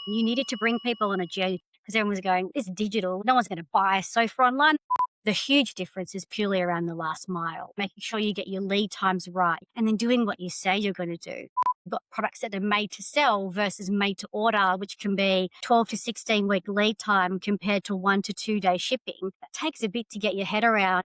You needed to bring people on a journey because everyone was going, it's digital. No one's going to buy a sofa online. The huge difference is purely around the last mile, making sure you get your lead times right and then doing what you say you're going to do. You've got products that are made to sell versus made to order, which can be 12 to 16 week lead time compared to 1 to 2 day shipping. That takes a bit to get your head around.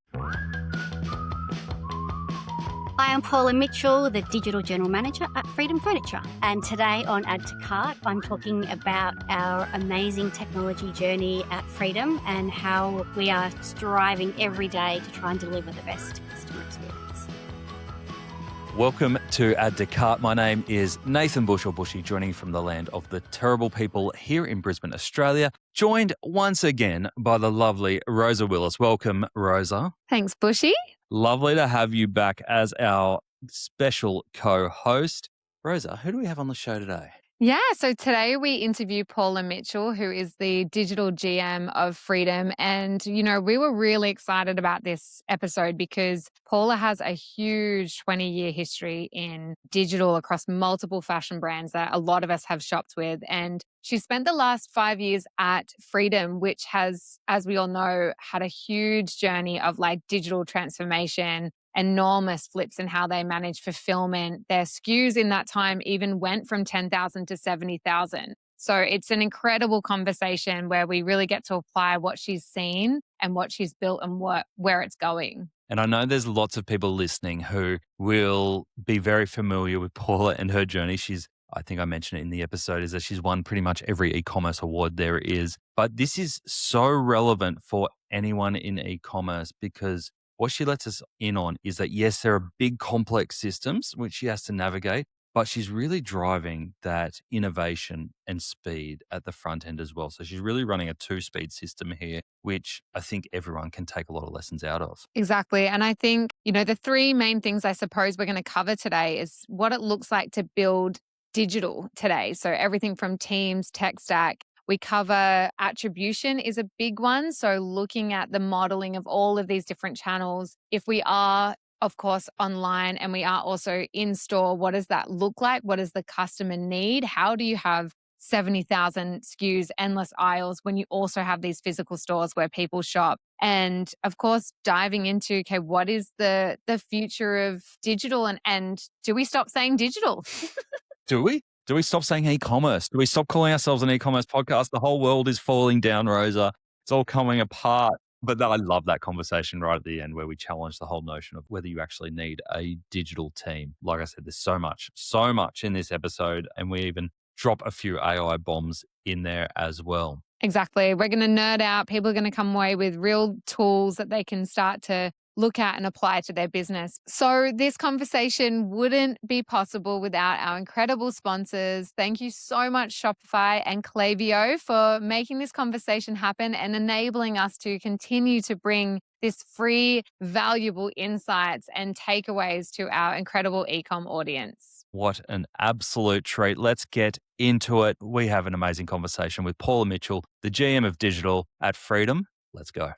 Hi, I'm Paula Mitchell, the Digital General Manager at Freedom Furniture. And today on Add to Cart, I'm talking about our amazing technology journey at Freedom and how we are striving every day to try and deliver the best customer experience. Welcome to Add to Cart. My name is Nathan Bush, or Bushy, joining from the land of the terrible people here in Brisbane, Australia, joined once again by the lovely Rosa Willis. Welcome, Rosa. Thanks, Bushy. Lovely to have you back as our special co-host. Rosa, who do we have on the show today? Yeah, so today we interview Paula Mitchell, who is the digital GM of Freedom. And, we were really excited about this episode because Paula has a huge 20-year history in digital across multiple fashion brands that a lot of us have shopped with. And she spent the last 5 years at Freedom, which has, as we all know, had a huge journey of digital transformation, enormous flips in how they manage fulfillment. Their SKUs in that time even went from 10,000 to 70,000. So it's an incredible conversation where we really get to apply what she's seen and what she's built and where it's going. And I know there's lots of people listening who will be very familiar with Paula and her journey. I think I mentioned it in the episode, is that she's won pretty much every e-commerce award there is. But this is so relevant for anyone in e-commerce because what she lets us in on is that, yes, there are big complex systems which she has to navigate, but she's really driving that innovation and speed at the front end as well. So she's really running a two-speed system here, which I think everyone can take a lot of lessons out of. Exactly. And I think, the three main things I suppose we're going to cover today is what it looks like to build digital today. So everything from teams, tech stack. We cover attribution is a big one. So looking at the modeling of all of these different channels. If we are, of course, online and we are also in store, what does that look like? What does the customer need? How do you have 70,000 SKUs, endless aisles, when you also have these physical stores where people shop? And of course, diving into, what is the future of digital and do we stop saying digital? Do we? Do we stop saying e-commerce? Do we stop calling ourselves an e-commerce podcast? The whole world is falling down, Rosa. It's all coming apart. But I love that conversation right at the end where we challenge the whole notion of whether you actually need a digital team. Like I said, there's so much in this episode. And we even drop a few AI bombs in there as well. Exactly. We're going to nerd out. People are going to come away with real tools that they can start to look at and apply to their business. So this conversation wouldn't be possible without our incredible sponsors. Thank you so much, Shopify and Klaviyo, for making this conversation happen and enabling us to continue to bring this free, valuable insights and takeaways to our incredible e-com audience. What an absolute treat. Let's get into it. We have an amazing conversation with Paula Mitchell, the GM of Digital at Freedom. Let's go.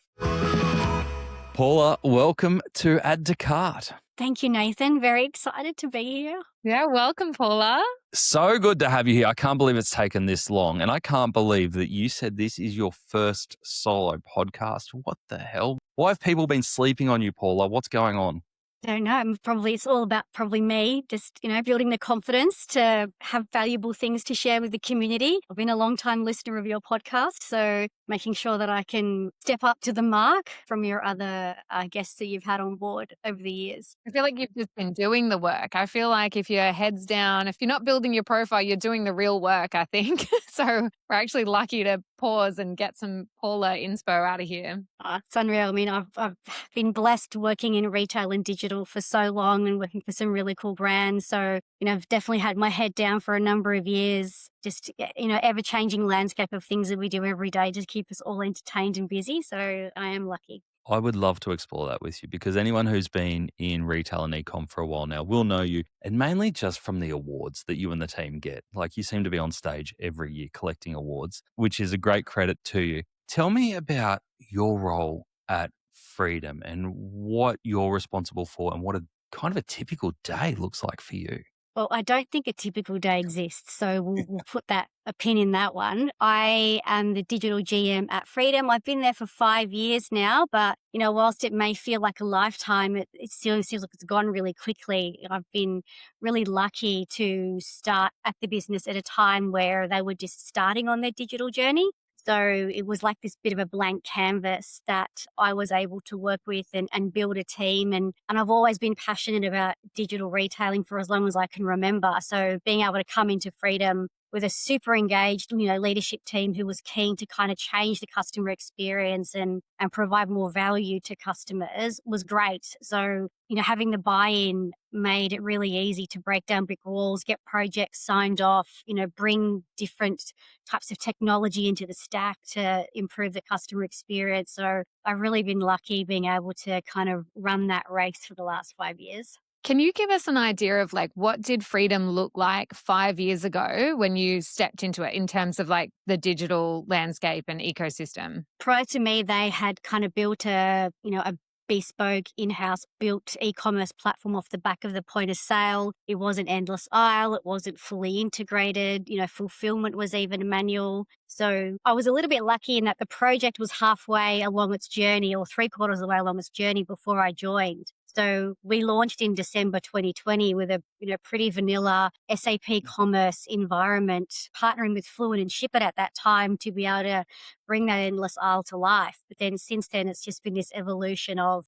Paula, welcome to Add to Cart. Thank you, Nathan. Very excited to be here. Yeah, welcome, Paula. So good to have you here. I can't believe it's taken this long. And I can't believe that you said this is your first solo podcast. What the hell? Why have people been sleeping on you, Paula? What's going on? Don't know. It's all about me, just, building the confidence to have valuable things to share with the community. I've been a long time listener of your podcast, so making sure that I can step up to the mark from your other guests that you've had on board over the years. I feel like you've just been doing the work. I feel like if your head's down, if you're not building your profile, you're doing the real work, I think. So we're actually lucky to pause and get some Paula inspo out of here. It's unreal. I mean, I've been blessed working in retail and digital for so long and working for some really cool brands. So, I've definitely had my head down for a number of years, just, ever-changing landscape of things that we do every day to keep us all entertained and busy. So I am lucky. I would love to explore that with you because anyone who's been in retail and e-com for a while now will know you, and mainly just from the awards that you and the team get. Like, you seem to be on stage every year collecting awards, which is a great credit to you. Tell me about your role at Freedom and what you're responsible for and what a kind of a typical day looks like for you. Well, I don't think a typical day exists, so we'll put that a pin in that one. I am the digital GM at Freedom. I've been there for 5 years now, but whilst it may feel like a lifetime, it still feels like it's gone really quickly. I've been really lucky to start at the business at a time where they were just starting on their digital journey. So it was like this bit of a blank canvas that I was able to work with and build a team. And I've always been passionate about digital retailing for as long as I can remember. So being able to come into Freedom with a super engaged, leadership team who was keen to kind of change the customer experience and provide more value to customers was great. So, having the buy-in made it really easy to break down brick walls, get projects signed off, bring different types of technology into the stack to improve the customer experience. So I've really been lucky being able to kind of run that race for the last 5 years. Can you give us an idea of like what did Freedom look like 5 years ago when you stepped into it in terms of like the digital landscape and ecosystem? Prior to me, they had kind of built a bespoke in-house built e-commerce platform off the back of the point of sale. It wasn't endless aisle. It wasn't fully integrated. Fulfillment was even manual. So I was a little bit lucky in that the project was halfway along its journey or three-quarters of the way along its journey before I joined. So we launched in December 2020 with a pretty vanilla SAP commerce environment, partnering with Fluent and Ship It at that time to be able to bring that endless aisle to life. But then since then, it's just been this evolution of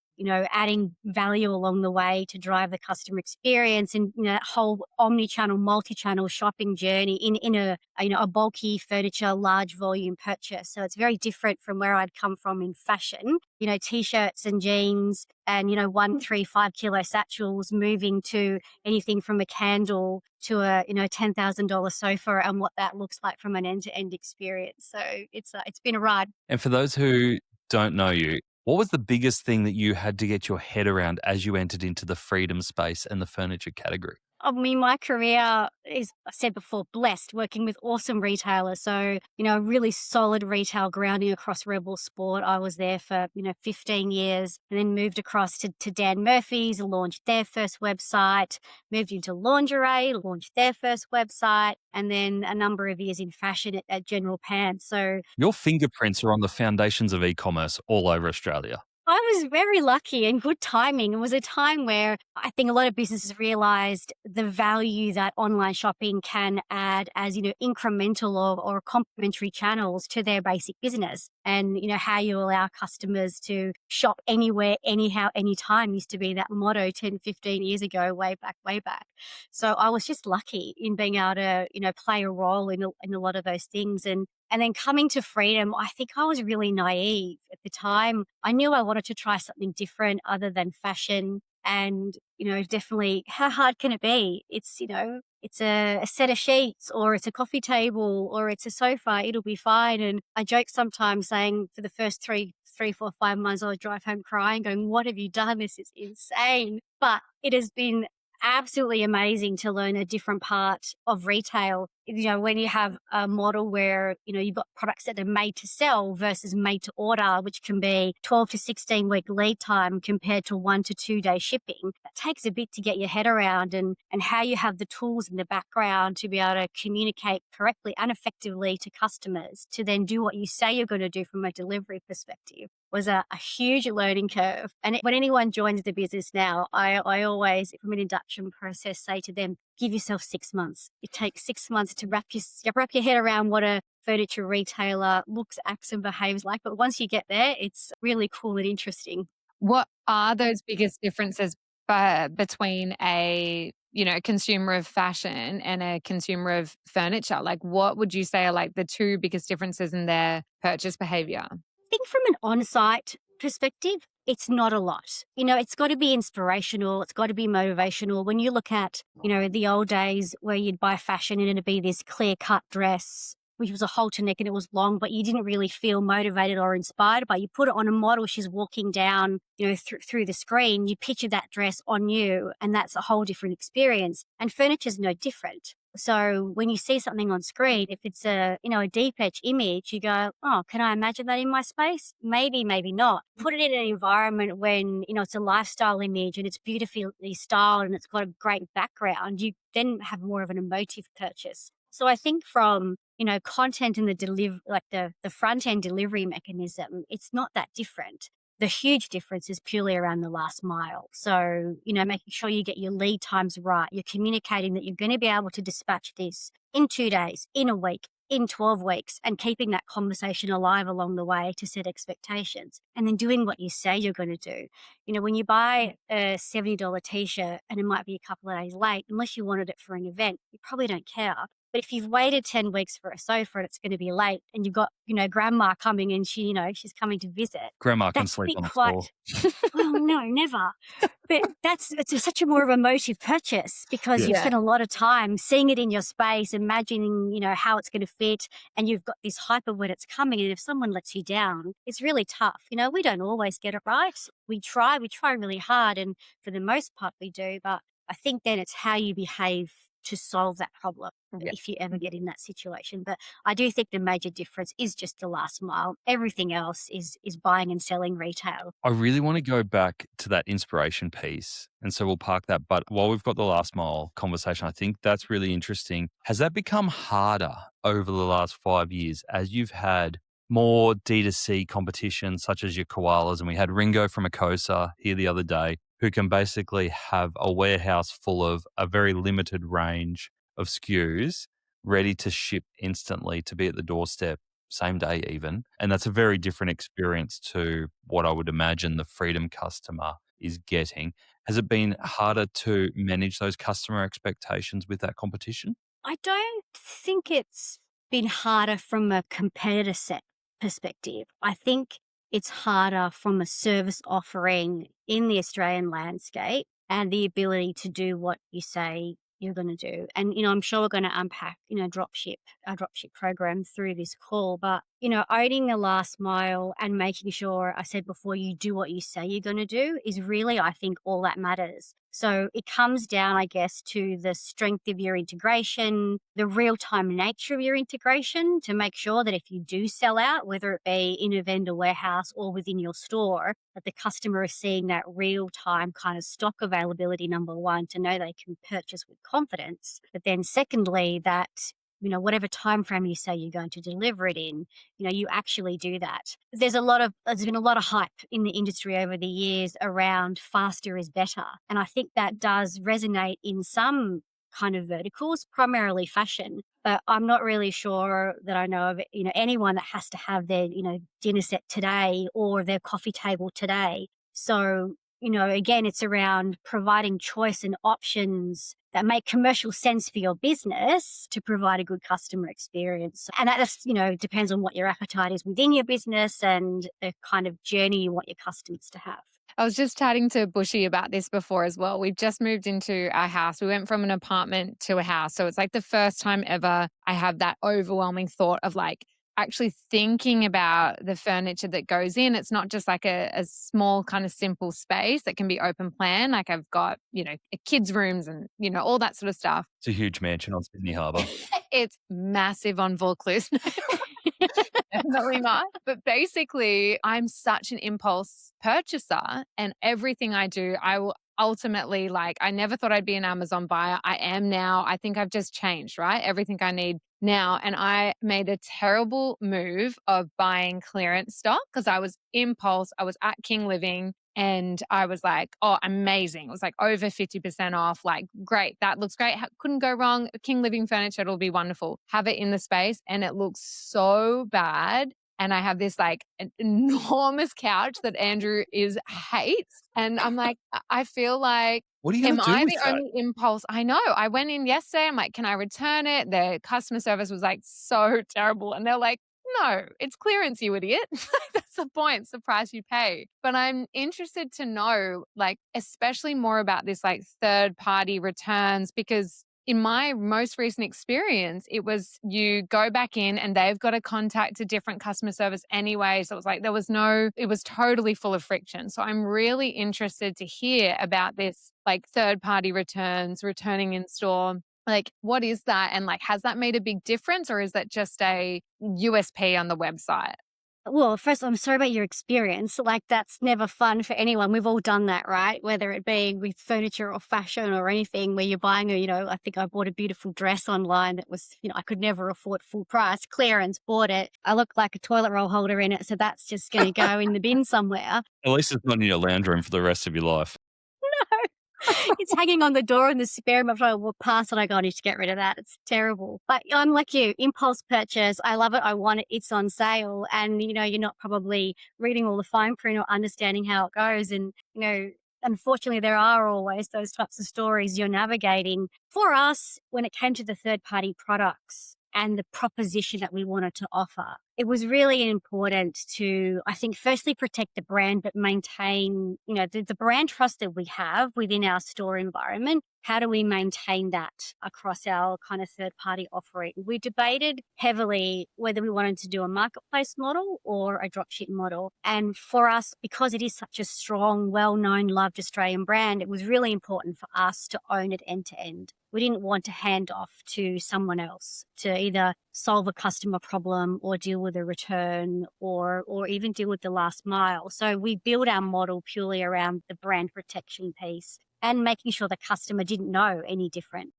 adding value along the way to drive the customer experience and that whole omnichannel, multi-channel shopping journey in a bulky furniture, large volume purchase. So it's very different from where I'd come from in fashion. T-shirts and jeans and 1, 3, 5 kilo satchels, moving to anything from a candle to a $10,000 sofa and what that looks like from an end-to-end experience. So it's been a ride. And for those who don't know you, what was the biggest thing that you had to get your head around as you entered into the freedom space and the furniture category? I mean, my career is, I said before, blessed, working with awesome retailers. So, a really solid retail grounding across Rebel Sport. I was there for, 15 years and then moved across to Dan Murphy's, launched their first website, moved into lingerie, launched their first website, and then a number of years in fashion at General Pants. So Your fingerprints are on the foundations of e-commerce all over Australia. I was very lucky and good timing. It was a time where I think a lot of businesses realized the value that online shopping can add as, incremental or complementary channels to their basic business. And, how you allow customers to shop anywhere, anyhow, anytime used to be that motto 10, 15 years ago, way back, way back. So I was just lucky in being able to, play a role in a lot of those things. And then coming to Freedom, I think I was really naive at the time. I knew I wanted to try something different other than fashion. And, definitely how hard can it be? It's a set of sheets or it's a coffee table or it's a sofa. It'll be fine. And I joke sometimes saying for the first 3, 4, 5 months, I would drive home crying going, what have you done? This is insane. But it has been absolutely amazing to learn a different part of retail. When you have a model where, you've got products that are made to sell versus made to order, which can be 12 to 16 week lead time compared to 1 to 2 day shipping. That takes a bit to get your head around and how you have the tools in the background to be able to communicate correctly and effectively to customers to then do what you say you're going to do from a delivery perspective was a huge learning curve. And when anyone joins the business now, I always, from an induction process, say to them, give yourself 6 months. It takes 6 months to wrap your head around what a furniture retailer looks, acts and behaves like. But once you get there, it's really cool and interesting. What are those biggest differences between a consumer of fashion and a consumer of furniture? Like, what would you say are like the two biggest differences in their purchase behavior? I think from an on-site perspective, it's not a lot. It's got to be inspirational. It's got to be motivational. When you look at, the old days where you'd buy fashion and it'd be this clear-cut dress, which was a halter neck and it was long, but you didn't really feel motivated or inspired by it. You put it on a model, she's walking down, through the screen, you picture that dress on you, and that's a whole different experience. And furniture's no different. So when you see something on screen, if it's a deep edge image, you go, oh, can I imagine that in my space? Maybe, maybe not. Put it in an environment when it's a lifestyle image and it's beautifully styled and it's got a great background, you then have more of an emotive purchase. So I think from content and the front end delivery mechanism, it's not that different. The huge difference is purely around the last mile. So making sure you get your lead times right. You're communicating that you're going to be able to dispatch this in 2 days, in a week, in 12 weeks, and keeping that conversation alive along the way to set expectations. And then doing what you say you're going to do. When you buy a $70 t-shirt and it might be a couple of days late, unless you wanted it for an event, you probably don't care. But if you've waited 10 weeks for a sofa and it's going to be late and you've got grandma coming and she's coming to visit, Grandma can that's sleep be on the floor. well, no, never. But it's such a more of a emotive purchase because you've Yeah. spent a lot of time seeing it in your space, imagining how it's going to fit, and you've got this hype of when it's coming. And if someone lets you down, it's really tough. We don't always get it right. We try really hard, and for the most part we do. But I think then it's how you behave to solve that problem Yeah. if you ever get in that situation. But I do think the major difference is just the last mile. Everything else is buying and selling retail. I really want to go back to that inspiration piece. And so we'll park that. But while we've got the last mile conversation, I think that's really interesting. Has that become harder over the last 5 years as you've had more D2C competition, such as your koalas? And we had Ringo from Akosa here the other day, who can basically have a warehouse full of a very limited range of SKUs ready to ship instantly to be at the doorstep same day even. And that's a very different experience to what I would imagine the Freedom customer is getting. Has it been harder to manage those customer expectations with that competition? I don't think it's been harder from a competitor set perspective. I think it's harder from a service offering in the Australian landscape and the ability to do what you say you're going to do. And I'm sure we're going to unpack our dropship program through this call, but owning the last mile and making sure, I said before, you do what you say you're going to do is really, I think, all that matters. So it comes down, I guess, to the strength of your integration, the real-time nature of your integration to make sure that if you do sell out, whether it be in a vendor warehouse or within your store, that the customer is seeing that real-time kind of stock availability, number one, to know they can purchase with confidence. But then secondly, that whatever time frame you say you're going to deliver it in, you actually do that. There's been a lot of hype in the industry over the years around faster is better. And I think that does resonate in some kind of verticals, primarily fashion. But I'm not really sure that I know of anyone that has to have their dinner set today or their coffee table today. So again, it's around providing choice and options that make commercial sense for your business to provide a good customer experience. And that just depends on what your appetite is within your business and the kind of journey you want your customers to have. I was just chatting to Bushy about this before as well. We've just moved into our house. We went from an apartment to a house. So it's like the first time ever I have that overwhelming thought of like actually thinking about the furniture that goes in. It's not just like a small kind of simple space that can be open plan. Like I've got kids' rooms and all that sort of stuff. It's a huge mansion on Sydney Harbour. It's massive on Vaucluse. Definitely not. But basically, I'm such an impulse purchaser, and everything I do, I will ultimately I never thought I'd be an Amazon buyer. I am now. I think I've just changed, right? Everything I need now. And I made a terrible move of buying clearance stock because I was impulse. I was at King Living. And I was like, oh, amazing. It was like over 50% off. Like, great. That looks great. Couldn't go wrong. King Living furniture, it'll be wonderful. Have it in the space. And it looks so bad. And I have this an enormous couch that Andrew hates. And I'm like, I feel like, What are you going am to do I with the that? only impulse? I know. I went in yesterday. I'm like, can I return it? The customer service was so terrible. And they're like, no, it's clearance, you idiot. That's the point. It's the price you pay. But I'm interested to know, especially more about this third party returns, because in my most recent experience, it was you go back in and they've got to contact a different customer service anyway. So it was it was totally full of friction. So I'm really interested to hear about this third party returns, returning in store. Like, what is that? And like, has that made a big difference, or is that just a USP on the website? Well, first, I'm sorry about your experience. Like, that's never fun for anyone. We've all done that, right? Whether it be with furniture or fashion or anything where you're buying I think I bought a beautiful dress online that was, I could never afford full price, clearance, bought it. I look like a toilet roll holder in it. So that's just going to go in the bin somewhere. At least it's not in your lounge room for the rest of your life. It's hanging on the door in the spare room. I'm trying to walk past it. I go, I need to get rid of that. It's terrible. But I'm like you, impulse purchase. I love it. I want it. It's on sale. And, you're not probably reading all the fine print or understanding how it goes. And, unfortunately, there are always those types of stories you're navigating. For us, when it came to the third party products and the proposition that we wanted to offer, it was really important to, I think, firstly protect the brand, but maintain, the brand trust that we have within our store environment. How do we maintain that across our kind of third party offering? We debated heavily whether we wanted to do a marketplace model or a dropship model. And for us, because it is such a strong, well-known, loved Australian brand, it was really important for us to own it end to end. We didn't want to hand off to someone else to either solve a customer problem or deal with a return or even deal with the last mile. So we build our model purely around the brand protection piece and making sure the customer didn't know any different.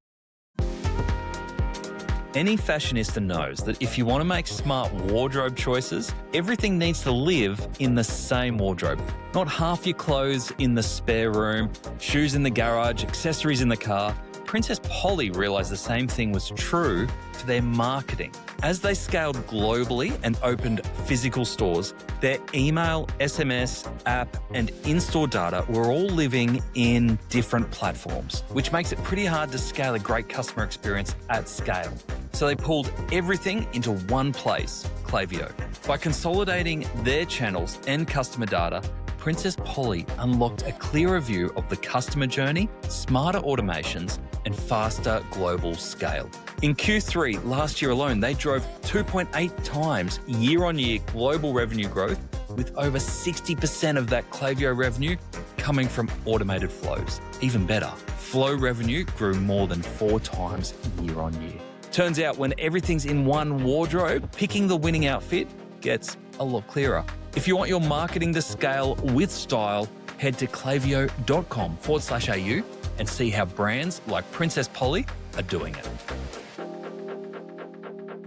Any fashionista knows that if you want to make smart wardrobe choices, everything needs to live in the same wardrobe. Not half your clothes in the spare room, shoes in the garage, accessories in the car. Princess Polly realised the same thing was true for their marketing. As they scaled globally and opened physical stores, their email, SMS, app, and in-store data were all living in different platforms, which makes it pretty hard to scale a great customer experience at scale. So they pulled everything into one place, Klaviyo. By consolidating their channels and customer data, Princess Polly unlocked a clearer view of the customer journey, smarter automations, and faster global scale. In Q3 last year alone, they drove 2.8 times year-on-year global revenue growth, with over 60% of that Klaviyo revenue coming from automated flows. Even better, flow revenue grew more than 4 times year-on-year. Turns out when everything's in one wardrobe, picking the winning outfit gets a lot clearer. If you want your marketing to scale with style, head to klaviyo.com/au and see how brands like Princess Polly are doing it.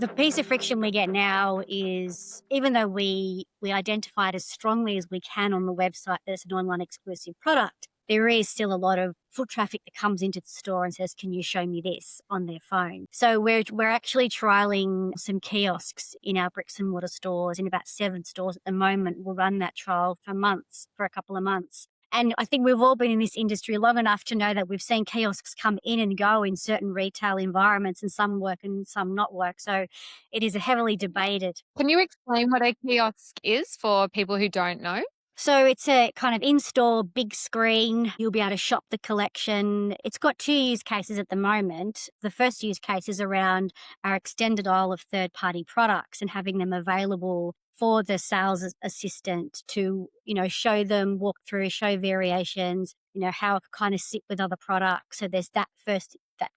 The piece of friction we get now is, even though we identify it as strongly as we can on the website that it's an online exclusive product, there is still a lot of foot traffic that comes into the store and says, can you show me this, on their phone? So we're actually trialing some kiosks in our bricks and mortar stores, in about 7 stores at the moment. We'll run that trial for a couple of months. And I think we've all been in this industry long enough to know that we've seen kiosks come in and go in certain retail environments, and some work and some not work. So it is a heavily debated. Can you explain what a kiosk is for people who don't know? So it's a kind of in-store big screen. You'll be able to shop the collection. It's got 2 use cases at the moment. The first use case is around our extended aisle of third-party products and having them available for the sales assistant to, show them, walk through, show variations, how it kind of sit with other products. So there's that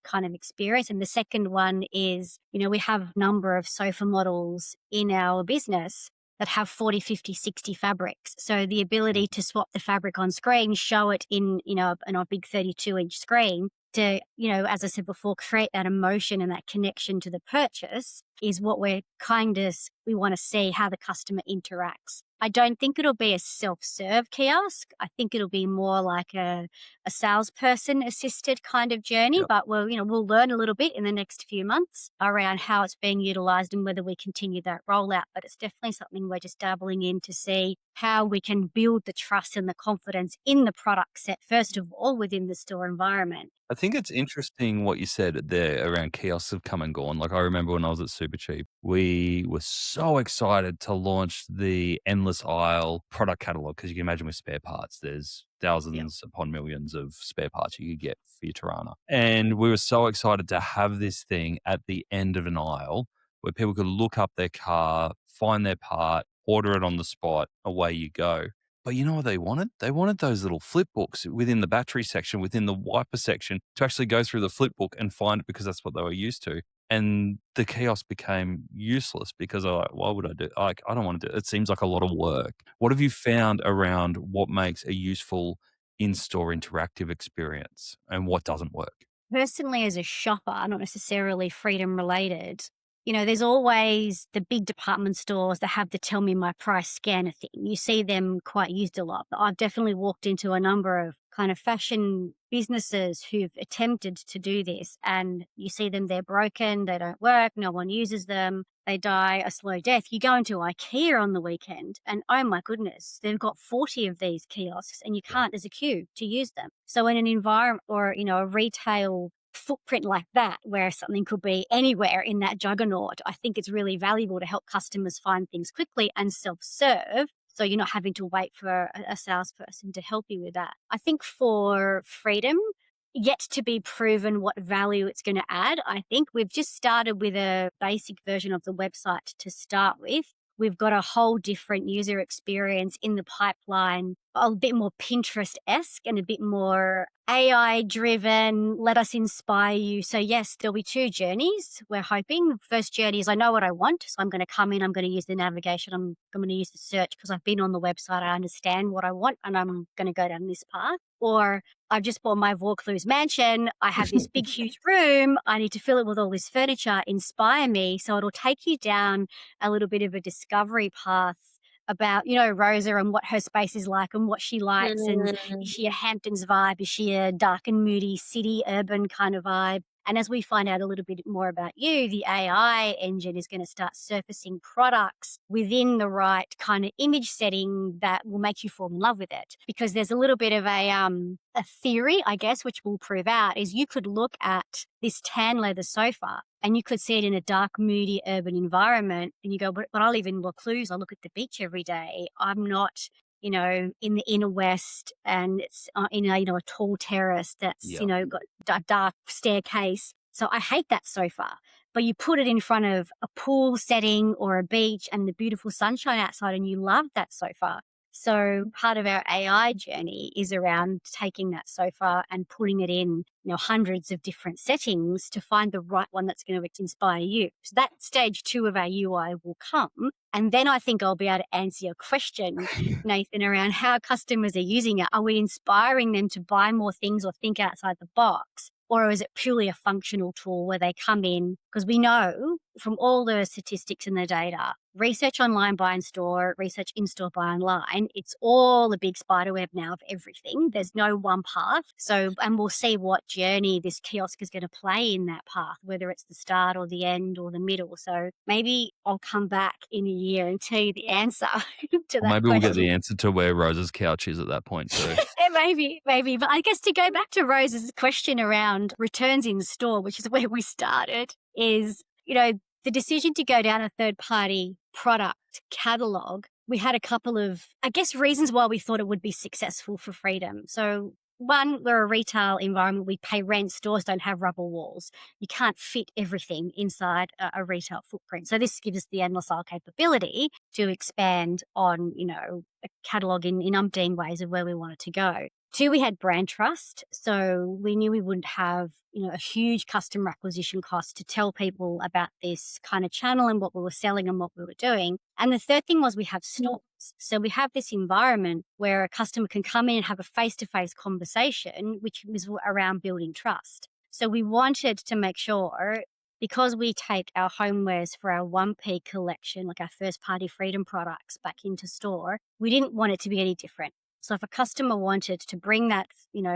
kind of experience. And the second one is, we have a number of sofa models in our business that have 40, 50, 60 fabrics. So the ability to swap the fabric on screen, show it in a big 32-inch screen to, as I said before, create that emotion and that connection to the purchase is what we want to see how the customer interacts. I don't think it'll be a self-serve kiosk. I think it'll be more like a salesperson assisted kind of journey, Yep. but we'll learn a little bit in the next few months around how it's being utilized and whether we continue that rollout. But it's definitely something we're just dabbling in to see how we can build the trust and the confidence in the product set, first of all, within the store environment. I think it's interesting what you said there around kiosks have come and gone. Like, I remember when I was at Supercheap, we were so excited to launch the endless aisle product catalog, because you can imagine with spare parts, there's thousands upon millions of spare parts you could get for your Tirana. And we were so excited to have this thing at the end of an aisle where people could look up their car, find their part, order it on the spot, away you go. But you know what they wanted? They wanted those little flip books within the battery section, within the wiper section, to actually go through the flip book and find it because that's what they were used to. And the kiosk became useless because I like, why would I do? Like, I don't want to do it. It seems like a lot of work. What have you found around what makes a useful in-store interactive experience and what doesn't work? Personally, as a shopper, not necessarily freedom related, there's always the big department stores that have the tell me my price scanner thing. You see them quite used a lot. But I've definitely walked into a number of kind of fashion businesses who've attempted to do this, and you see them, they're broken, they don't work, no one uses them, they die a slow death. You go into IKEA on the weekend and oh my goodness, they've got 40 of these kiosks and you Yeah. can't, there's a queue to use them. So in an environment or, a retail footprint like that, where something could be anywhere in that juggernaut, I think it's really valuable to help customers find things quickly and self-serve. So you're not having to wait for a salesperson to help you with that. I think for freedom, yet to be proven what value it's going to add. I think we've just started with a basic version of the website to start with. We've got a whole different user experience in the pipeline, a bit more Pinterest-esque and a bit more AI driven. Let us inspire you. So yes, there'll be two journeys. We're hoping. First journey is I know what I want. So I'm going to come in, I'm going to use the navigation. I'm going to use the search because I've been on the website. I understand what I want and I'm going to go down this path. Or I've just bought my Vaucluse mansion. I have this big, huge room. I need to fill it with all this furniture. Inspire me. So it'll take you down a little bit of a discovery path about, Rosa and what her space is like and what she likes. And is she a Hamptons vibe? Is she a dark and moody city urban kind of vibe? And as we find out a little bit more about you, the AI engine is going to start surfacing products within the right kind of image setting that will make you fall in love with it. Because there's a little bit of a theory, I guess, which will prove out is you could look at this tan leather sofa and you could see it in a dark, moody urban environment and you go, but I live in Vaucluse. I look at the beach every day. I'm not in the inner west and it's in a tall terrace that's, Yeah. got a dark staircase. So I hate that sofa. But you put it in front of a pool setting or a beach and the beautiful sunshine outside and you love that sofa. So part of our AI journey is around taking that sofa and putting it in, hundreds of different settings to find the right one that's going to inspire you. So that stage 2 of our UI will come. And then I think I'll be able to answer your question, Nathan, around how customers are using it. Are we inspiring them to buy more things or think outside the box? Or is it purely a functional tool where they come in? Because we know from all the statistics and the data, research online, buy in store, research in store, buy online, it's all a big spider web now of everything. There's no one path. So, and we'll see what journey this kiosk is going to play in that path, whether it's the start or the end or the middle. So maybe I'll come back in a year and tell you the answer to Or that maybe we'll get the question. answer to where Rosa's couch is at that point too. Maybe. But I guess to go back to Rose's question around returns in store, which is where we started, is, the decision to go down a third party product catalog. We had a couple of, I guess, reasons why we thought it would be successful for Freedom. So one, we're a retail environment. We pay rent. Stores don't have rubber walls. You can't fit everything inside a retail footprint. So this gives us the endless aisle capability to expand on, a catalog in umpteen ways of where we wanted to go. 2, we had brand trust. So we knew we wouldn't have, a huge customer acquisition cost to tell people about this kind of channel and what we were selling and what we were doing. And the third thing was we have stores. So we have this environment where a customer can come in and have a face-to-face conversation, which is around building trust. So we wanted to make sure, because we take our homewares for our 1P collection, like our first party Freedom products back into store, we didn't want it to be any different. So if a customer wanted to bring that,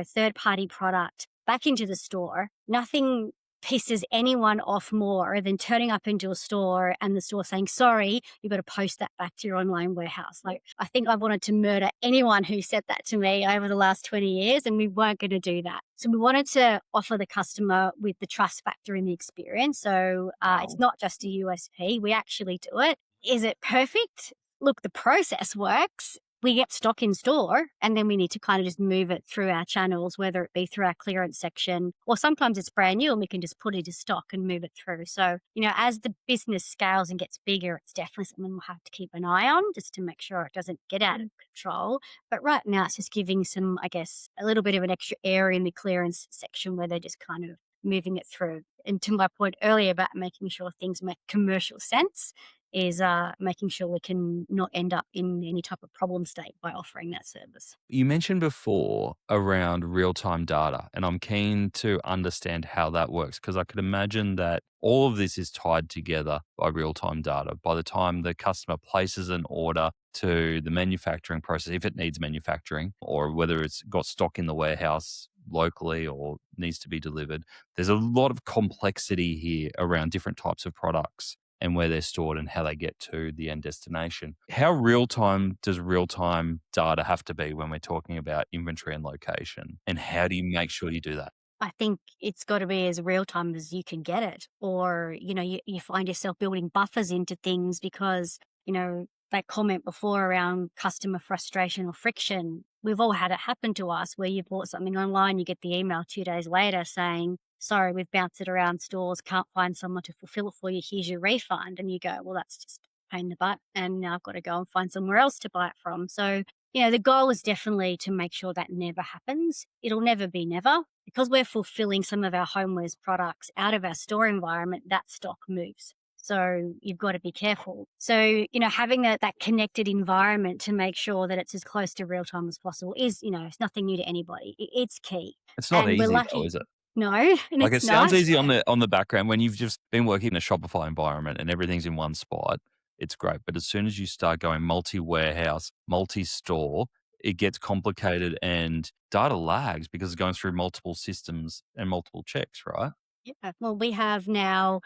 third party product back into the store, nothing pisses anyone off more than turning up into a store and the store saying, sorry, you've got to post that back to your online warehouse. Like, I think I wanted to murder anyone who said that to me over the last 20 years, and we weren't going to do that. So we wanted to offer the customer with the trust factor in the experience. So it's not just a USP. We actually do it. Is it perfect? Look, the process works. we get stock in store and then we need to kind of just move it through our channels, whether it be through our clearance section or sometimes it's brand new and we can just put it into stock and move it through. So, as the business scales and gets bigger, it's definitely something we'll have to keep an eye on just to make sure it doesn't get out of control. But right now it's just giving some, I guess, a little bit of an extra area in the clearance section where they're just kind of moving it through. And to my point earlier about making sure things make commercial sense is making sure we can not end up in any type of problem state by offering that service. You mentioned before around real-time data, and I'm keen to understand how that works because I could imagine that all of this is tied together by real-time data. By the time the customer places an order to the manufacturing process, if it needs manufacturing, or whether it's got stock in the warehouse locally or needs to be delivered, there's a lot of complexity here around different types of products and where they're stored and how they get to the end destination. How real time does real time data have to be when we're talking about inventory and location? And how do you make sure you do that? I think it's got to be as real time as you can get it. Or, you find yourself building buffers into things because, that comment before around customer frustration or friction, we've all had it happen to us where you bought something online, you get the email 2 days later saying, sorry, we've bounced it around stores, can't find someone to fulfill it for you, here's your refund. And you go, well, that's just a pain in the butt. And now I've got to go and find somewhere else to buy it from. So, the goal is definitely to make sure that never happens. It'll never be never. Because we're fulfilling some of our homewares products out of our store environment, that stock moves. So you've got to be careful. So, having that connected environment to make sure that it's as close to real time as possible is, it's nothing new to anybody. It's key. It's not And we're easy though, lucky. is it? No, and Like it it's sounds not. easy on the background when you've just been working in a Shopify environment and everything's in one spot. It's great, but as soon as you start going multi-warehouse, multi-store, it gets complicated and data lags because it's going through multiple systems and multiple checks, right? Yeah. Well, we have now,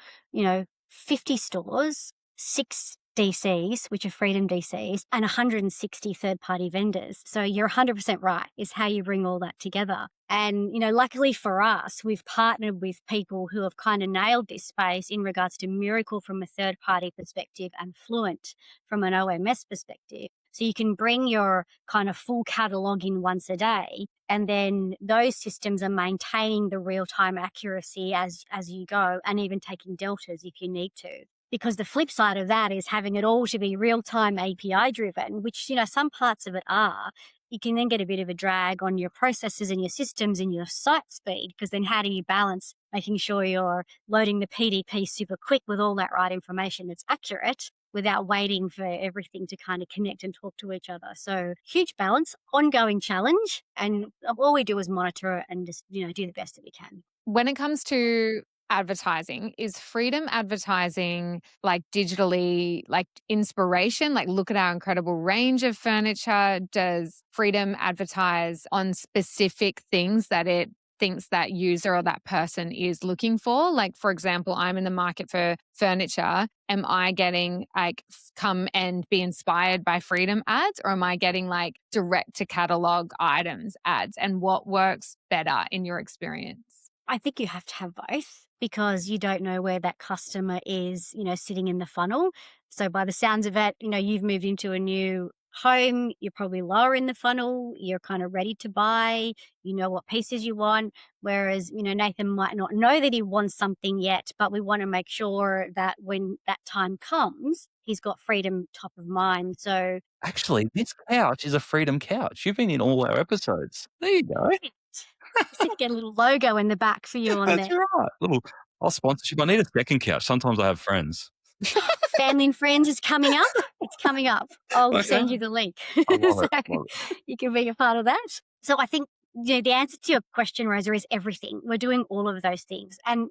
50 stores, 6 DCs, which are Freedom DCs, and 160 third-party vendors. So you're 100% right, is how you bring all that together. And, luckily for us, we've partnered with people who have kind of nailed this space in regards to Miracle from a third-party perspective and Fluent from an OMS perspective. So you can bring your kind of full catalog in once a day, and then those systems are maintaining the real-time accuracy as you go, and even taking deltas if you need to. Because the flip side of that is having it all to be real-time API driven, which, some parts of it are. You can then get a bit of a drag on your processes and your systems and your site speed, because then how do you balance making sure you're loading the PDP super quick with all that right information that's accurate without waiting for everything to kind of connect and talk to each other. So huge balance, ongoing challenge. And all we do is monitor it and just, do the best that we can. When it comes to advertising, is Freedom advertising like digitally, like inspiration? Like, look at our incredible range of furniture. Does Freedom advertise on specific things that it thinks that user or that person is looking for? Like, for example, I'm in the market for furniture. Am I getting like come and be inspired by Freedom ads, or am I getting like direct to catalog items ads? And what works better in your experience? I think you have to have both because you don't know where that customer is, sitting in the funnel. So by the sounds of it, you've moved into a new home, you're probably lower in the funnel, you're kind of ready to buy, you know what pieces you want. Whereas, Nathan might not know that he wants something yet, but we want to make sure that when that time comes, he's got Freedom top of mind. So Actually, this couch is a Freedom couch. You've been in all our episodes. There you go. just need to get a little logo in the back for you on That's there. right. Little sponsorship. I need a second couch. Sometimes I have friends. Family and Friends is coming up. It's coming up. I'll Okay. send you the link. I love So it. Love it. you can be a part of that. So I think, the answer to your question, Rosa, is everything. We're doing all of those things. And,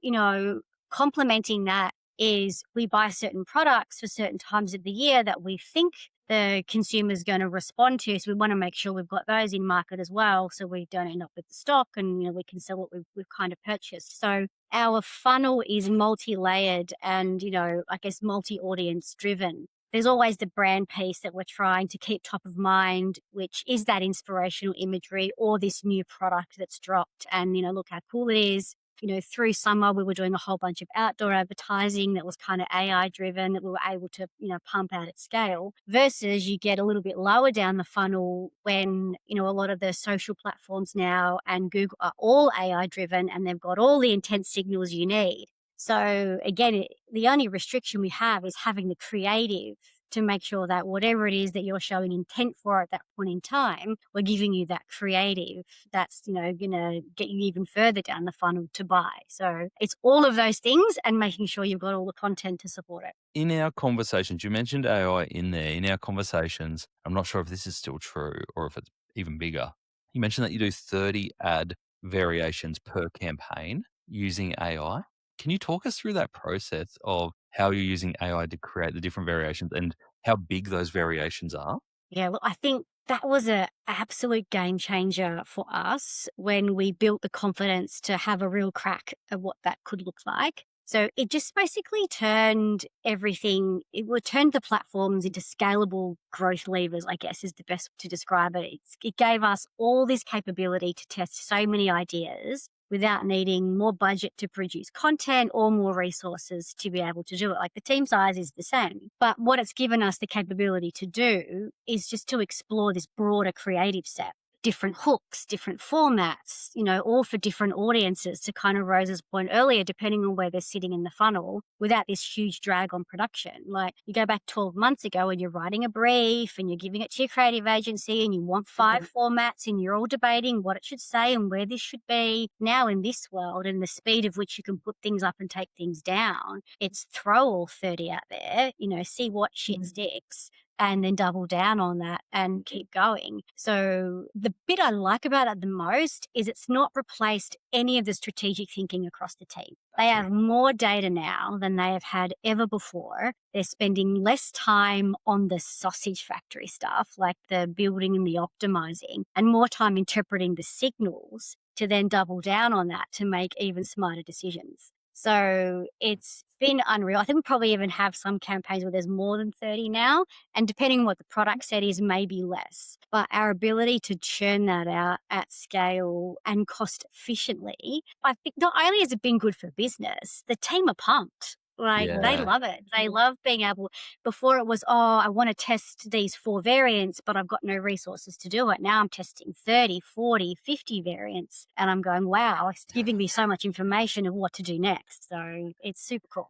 complementing that is we buy certain products for certain times of the year that we think the consumer's going to respond to. So we want to make sure we've got those in market as well, so we don't end up with the stock and, we can sell what we've kind of purchased. So our funnel is multi-layered and, I guess multi-audience driven. There's always the brand piece that we're trying to keep top of mind, which is that inspirational imagery or this new product that's dropped. And, look how cool it is. through summer, we were doing a whole bunch of outdoor advertising that was kind of AI driven that we were able to, pump out at scale versus you get a little bit lower down the funnel when, a lot of the social platforms now and Google are all AI driven and they've got all the intent signals you need. So again, the only restriction we have is having the creative to make sure that whatever it is that you're showing intent for at that point in time, we're giving you that creative that's, going to get you even further down the funnel to buy. So it's all of those things and making sure you've got all the content to support it. In our conversations, you mentioned AI in there. In our conversations, I'm not sure if this is still true or if it's even bigger. You mentioned that you do 30 ad variations per campaign using AI. Can you talk us through that process of how you're using AI to create the different variations and how big those variations are? Yeah, well, I think that was an absolute game changer for us when we built the confidence to have a real crack at what that could look like. So it just basically turned everything, turned the platforms into scalable growth levers, I guess is the best to describe it. It gave us all this capability to test so many ideas without needing more budget to produce content or more resources to be able to do it. Like the team size is the same. But what it's given us the capability to do is just to explore this broader creative set. Different hooks, different formats, all for different audiences to kind of Rose's point earlier, depending on where they're sitting in the funnel without this huge drag on production. Like you go back 12 months ago and you're writing a brief and you're giving it to your creative agency and you want 5 formats and you're all debating what it should say and where this should be. Now in this world and the speed of which you can put things up and take things down, it's throw all 30 out there, see what shit sticks and then double down on that and keep going. So the bit I like about it the most is it's not replaced any of the strategic thinking across the team. They have more data now than they have had ever before. They're spending less time on the sausage factory stuff, like the building and the optimizing, and more time interpreting the signals to then double down on that to make even smarter decisions. So it's been unreal. I think we probably even have some campaigns where there's more than 30 now. And depending on what the product set is, maybe less. But our ability to churn that out at scale and cost efficiently, I think not only has it been good for business, the team are pumped. Like they love it. They love being able, before it was, I want to test these 4 variants, but I've got no resources to do it. Now I'm testing 30, 40, 50 variants. And I'm going, wow, it's giving me so much information of what to do next. So it's super cool.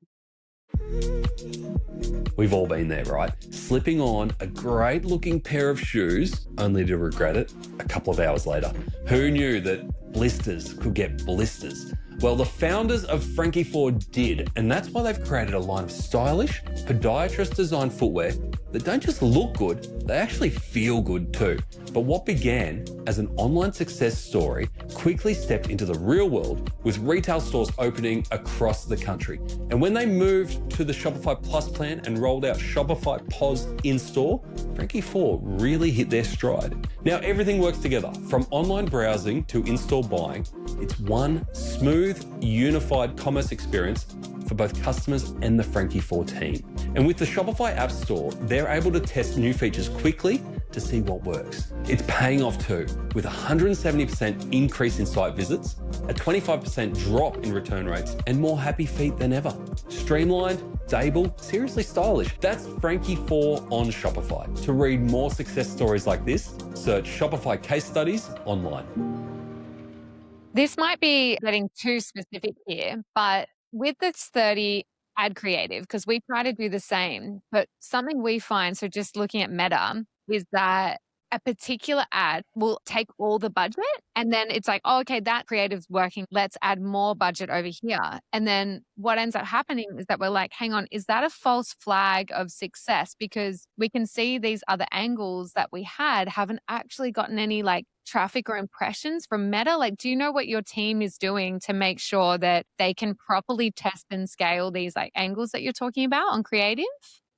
We've all been there, right? Slipping on a great looking pair of shoes only to regret it a couple of hours later. Who knew that blisters could get blisters? Well, the founders of Frankie 4 did, and that's why they've created a line of stylish, podiatrist-designed footwear that don't just look good, they actually feel good too. But what began as an online success story quickly stepped into the real world with retail stores opening across the country. And when they moved to the Shopify Plus plan and rolled out Shopify POS in-store, Frankie 4 really hit their stride. Now everything works together, from online browsing to in-store buying. It's one smooth, unified commerce experience for both customers and the Frankie 4 team. And with the Shopify App Store, they're able to test new features quickly to see what works. It's paying off too, with a 170% increase in site visits, a 25% drop in return rates, and more happy feet than ever. Streamlined, stable, seriously stylish. That's Frankie 4 on Shopify. To read more success stories like this, search Shopify case studies online. This might be getting too specific here, but with this 30 ad creative, because we try to do the same, but something we find, so just looking at Meta, is that a particular ad will take all the budget and then it's like, oh, okay, that creative's working. Let's add more budget over here. And then what ends up happening is that we're like, hang on, is that a false flag of success? Because we can see these other angles that we had haven't actually gotten any like traffic or impressions from Meta. Like, do you know what your team is doing to make sure that they can properly test and scale these like angles that you're talking about on creative?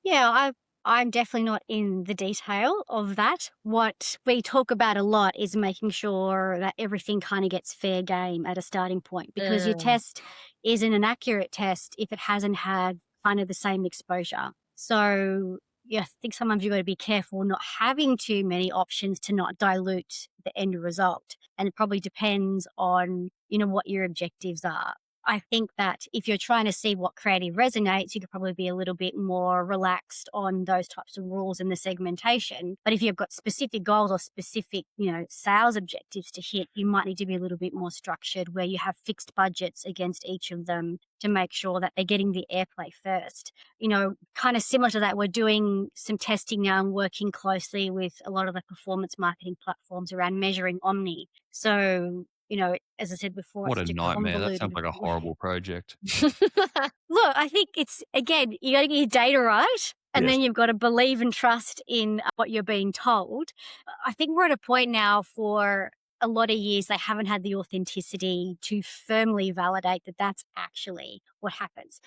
Yeah, I'm definitely not in the detail of that. What we talk about a lot is making sure that everything kind of gets fair game at a starting point, because your test isn't an accurate test if it hasn't had kind of the same exposure. So yeah, I think sometimes you've got to be careful not having too many options to not dilute the end result. And it probably depends on, what your objectives are. I think that if you're trying to see what creative resonates, you could probably be a little bit more relaxed on those types of rules and the segmentation. But if you've got specific goals or specific, sales objectives to hit, you might need to be a little bit more structured where you have fixed budgets against each of them to make sure that they're getting the airplay first. Kind of similar to that, we're doing some testing now and working closely with a lot of the performance marketing platforms around measuring omni. So, as I said before, What it's a such a nightmare. That sounds convoluted. like a horrible project. Look, I think it's, again, you got to get your data right. And Yes. then you've got to believe and trust in what you're being told. I think we're at a point now for a lot of years, they haven't had the authenticity to firmly validate that that's actually what happens.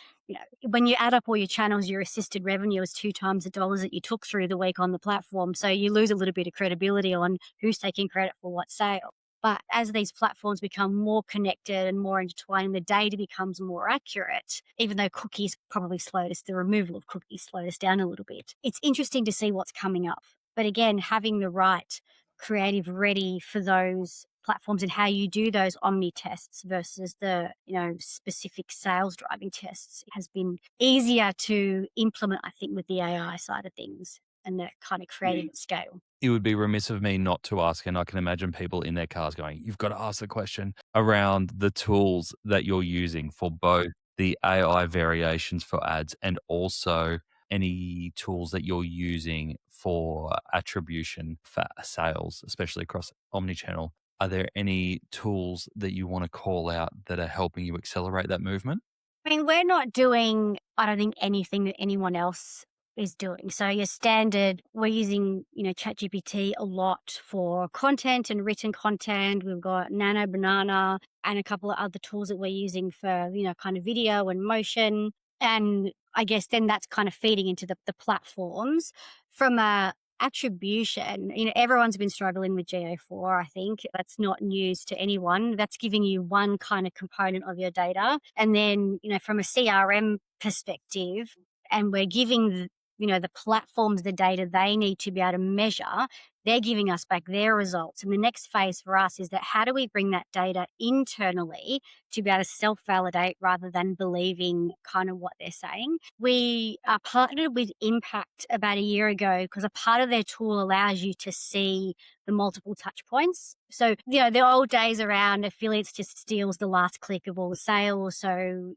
When you add up all your channels, your assisted revenue is 2 times the dollars that you took through the week on the platform. So you lose a little bit of credibility on who's taking credit for what sale. But as these platforms become more connected and more intertwined, the data becomes more accurate, even though cookies probably slowed us, the removal of cookies slowed us down a little bit. It's interesting to see what's coming up. But again, having the right creative ready for those platforms and how you do those omni tests versus the, specific sales driving tests has been easier to implement, I think, with the AI side of things and the kind of creative scale. It would be remiss of me not to ask, and I can imagine people in their cars going, you've got to ask the question around the tools that you're using for both the AI variations for ads and also any tools that you're using for attribution for sales, especially across omnichannel. Are there any tools that you want to call out that are helping you accelerate that movement? I mean, we're not doing, I don't think, anything that anyone else is doing. So your standard, we're using, ChatGPT a lot for content and written content. We've got Nano Banana and a couple of other tools that we're using for, kind of video and motion. And I guess then that's kind of feeding into the platforms. From a attribution, everyone's been struggling with GA4. I think that's not news to anyone. That's giving you one kind of component of your data. And then, from a CRM perspective, and we're giving the platforms the data they need to be able to measure, they're giving us back their results. And the next phase for us is that how do we bring that data internally to be able to self-validate rather than believing kind of what they're saying. We are partnered with Impact about a year ago because a part of their tool allows you to see the multiple touch points. So, the old days around affiliates just steals the last click of all the sales. So,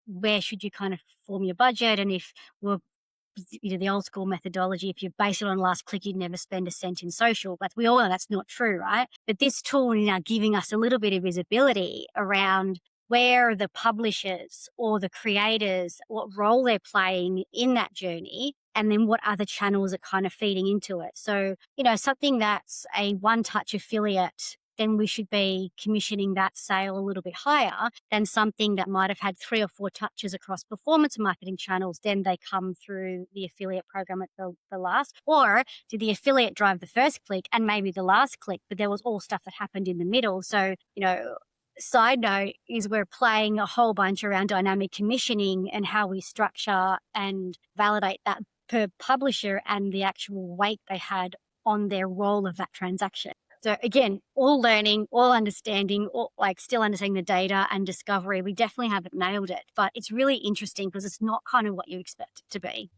where should you kind of form your budget? And if we're the old school methodology, if you base it on last click, you'd never spend a cent in social. But we all know that's not true, right? But this tool is now giving us a little bit of visibility around where the publishers or the creators, what role they're playing in that journey, and then what other channels are kind of feeding into it. So, something that's a one-touch affiliate, then we should be commissioning that sale a little bit higher than something that might have had 3 or 4 touches across performance marketing channels. Then they come through the affiliate program at the last. Or did the affiliate drive the first click and maybe the last click, but there was all stuff that happened in the middle. So, side note is we're playing a whole bunch around dynamic commissioning and how we structure and validate that per publisher and the actual weight they had on their role of that transaction. So again, all learning, all understanding, still understanding the data and discovery. We definitely haven't nailed it, but it's really interesting because it's not kind of what you expect it to be.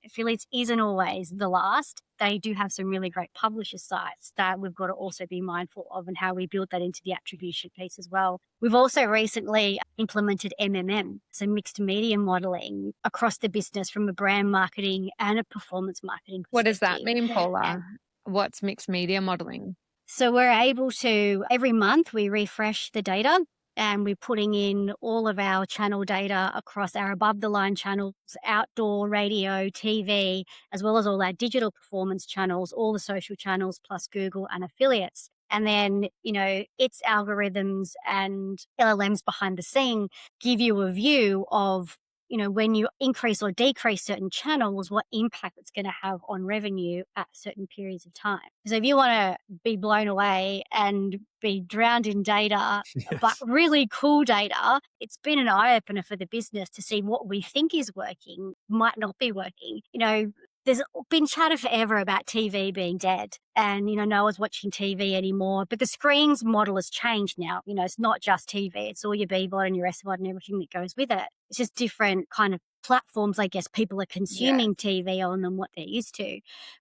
Affiliates isn't always the last. They do have some really great publisher sites that we've got to also be mindful of and how we build that into the attribution piece as well. We've also recently implemented MMM, so mixed media modeling across the business from a brand marketing and a performance marketing perspective. What does that mean, Paula? What's mixed media modeling? So we're able to, every month we refresh the data and we're putting in all of our channel data across our above the line channels, outdoor, radio, TV, as well as all our digital performance channels, all the social channels plus Google and affiliates. And then, its algorithms and LLMs behind the scene give you a view of when you increase or decrease certain channels, what impact it's going to have on revenue at certain periods of time. So if you want to be blown away and be drowned in data, but really cool data, it's been an eye-opener for the business to see what we think is working might not be working. there's been chatter forever about TV being dead and, no one's watching TV anymore. But the screens model has changed now. It's not just TV. It's all your BVOD and your SVOD and everything that goes with it. It's just different kind of platforms, I guess, people are consuming TV on than what they're used to.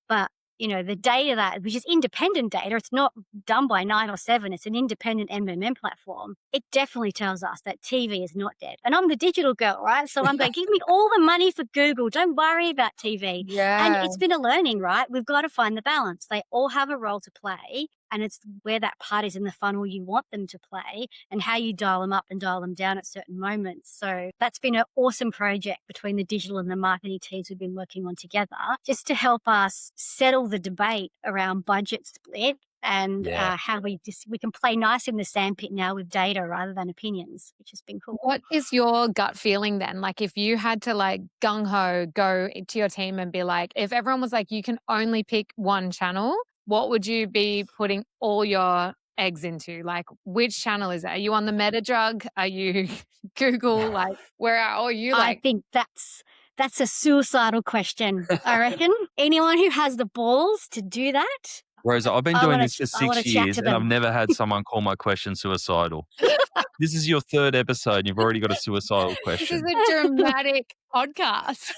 But the data which is independent data, it's not done by 9 or 7, it's an independent MMM platform. It definitely tells us that TV is not dead. And I'm the digital girl, right? So I'm going, give me all the money for Google. Don't worry about TV. And Yeah. it's been a learning, right? We've got to find the balance. They all have a role to play. And it's where that part is in the funnel you want them to play and how you dial them up and dial them down at certain moments. So that's been an awesome project between the digital and the marketing teams we've been working on together, just to help us settle the debate around budget split and Yeah. how we can play nice in the sandpit now with data rather than opinions, which has been cool. What is your gut feeling then? Like if you had to like gung-ho go to your team and be like, if everyone was like, you can only pick one channel, what would you be putting all your eggs into? Like which channel is it? Are you on the meta drug? Are you Google? Like where are you I like? think that's a suicidal question. I reckon anyone who has the balls to do that, Rosa, I've been I doing want this for to 6 chat years to and I've them. never had someone call my question suicidal. This is your 3rd episode and you've already got a suicidal This is question. a dramatic podcast.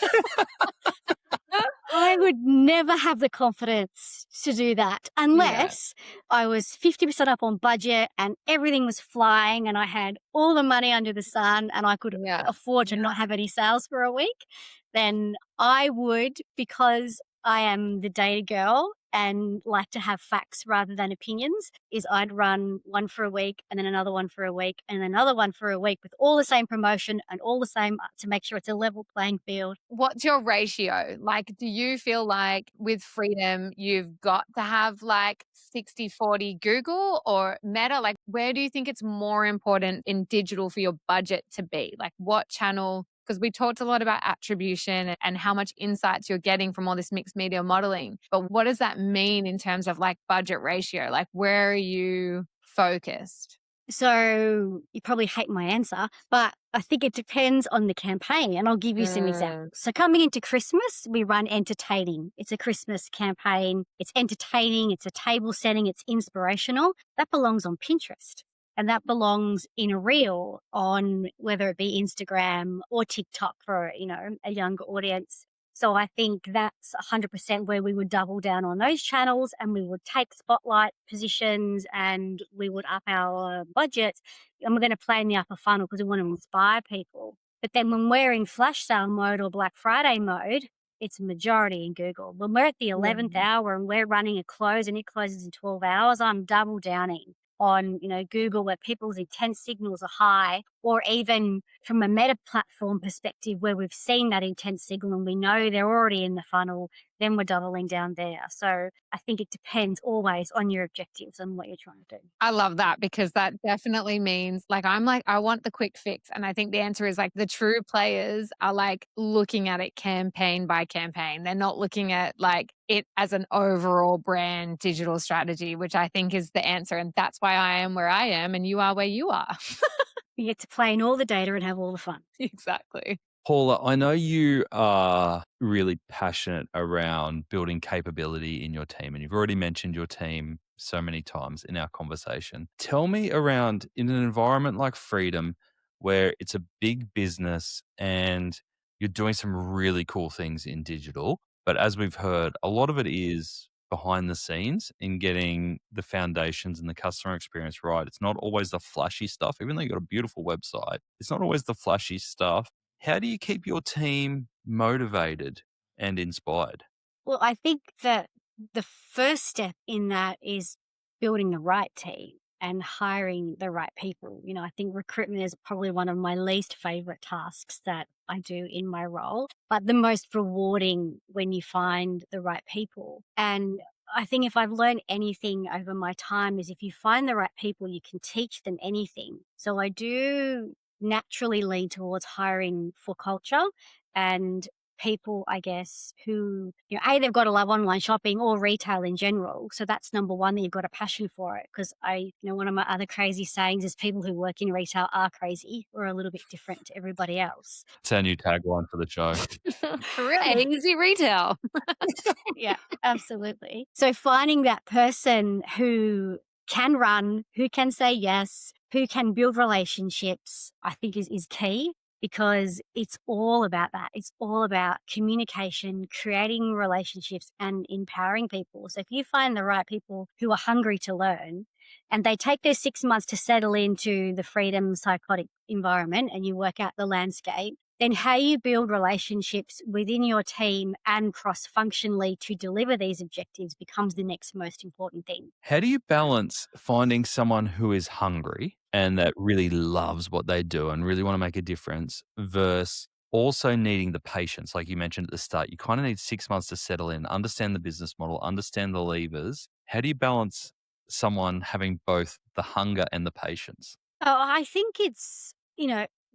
I would never have the confidence to do that unless I was 50% up on budget and everything was flying and I had all the money under the sun and I could afford to not have any sales for a week. Then I would, because I am the data girl and like to have facts rather than opinions, is I'd run one for a week and then another one for a week and another one for a week with all the same promotion and all the same to make sure it's a level playing field. What's your ratio? Like, do you feel like with Freedom, you've got to have like 60-40 Google or Meta? Like, where do you think it's more important in digital for your budget to be? Like, what channel? Because we talked a lot about attribution and how much insights you're getting from all this mixed media modeling. But what does that mean in terms of like budget ratio? Like, where are you focused? So you probably hate my answer, but I think it depends on the campaign, and I'll give you some examples. So coming into Christmas, we run entertaining. It's a Christmas campaign. It's entertaining. It's a table setting. It's inspirational. That belongs on Pinterest. And that belongs in a reel on whether it be Instagram or TikTok for, a younger audience. So I think that's 100% where we would double down on those channels and we would take spotlight positions and we would up our budgets. And we're going to play in the upper funnel because we want to inspire people. But then when we're in flash sale mode or Black Friday mode, it's a majority in Google. When we're at the 11th hour and we're running a close and it closes in 12 hours, I'm double downing on, Google where people's intent signals are high, or even from a meta platform perspective where we've seen that intent signal and we know they're already in the funnel, then we're doubling down there. So I think it depends always on your objectives and what you're trying to do. I love that because that definitely means like, I'm like, I want the quick fix. And I think the answer is like the true players are like looking at it campaign by campaign. They're not looking at like it as an overall brand digital strategy, which I think is the answer. And that's why I am where I am and you are where you are. You get to play in all the data and have all the fun. Exactly. Paula, I know you are really passionate around building capability in your team, and you've already mentioned your team so many times in our conversation. Tell me around in an environment like Freedom, where it's a big business and you're doing some really cool things in digital, but as we've heard, a lot of it is behind the scenes in getting the foundations and the customer experience right. It's not always the flashy stuff, even though you've got a beautiful website. It's not always the flashy stuff. How do you keep your team motivated and inspired? Well, I think that the first step in that is building the right team and hiring the right people. I think recruitment is probably one of my least favorite tasks that I do in my role, but the most rewarding when you find the right people. And I think if I've learned anything over my time is if you find the right people, you can teach them anything. So I do naturally lean towards hiring for culture and people, I guess, who, they've got to love online shopping or retail in general. So that's number one, that you've got a passion for it. Because one of my other crazy sayings is people who work in retail are crazy or a little bit different to everybody else. It's our new tagline for the show. Crazy retail. Yeah, absolutely. So finding that person who can run, who can say yes, who can build relationships, I think is key, because it's all about that. It's all about communication, creating relationships and empowering people. So if you find the right people who are hungry to learn and they take their 6 months to settle into the freedom psychotic environment and you work out the landscape, then how you build relationships within your team and cross-functionally to deliver these objectives becomes the next most important thing. How do you balance finding someone who is hungry and that really loves what they do and really want to make a difference versus also needing the patience? Like you mentioned at the start, you kind of need 6 months to settle in, understand the business model, understand the levers. How do you balance someone having both the hunger and the patience? Oh, I think it's,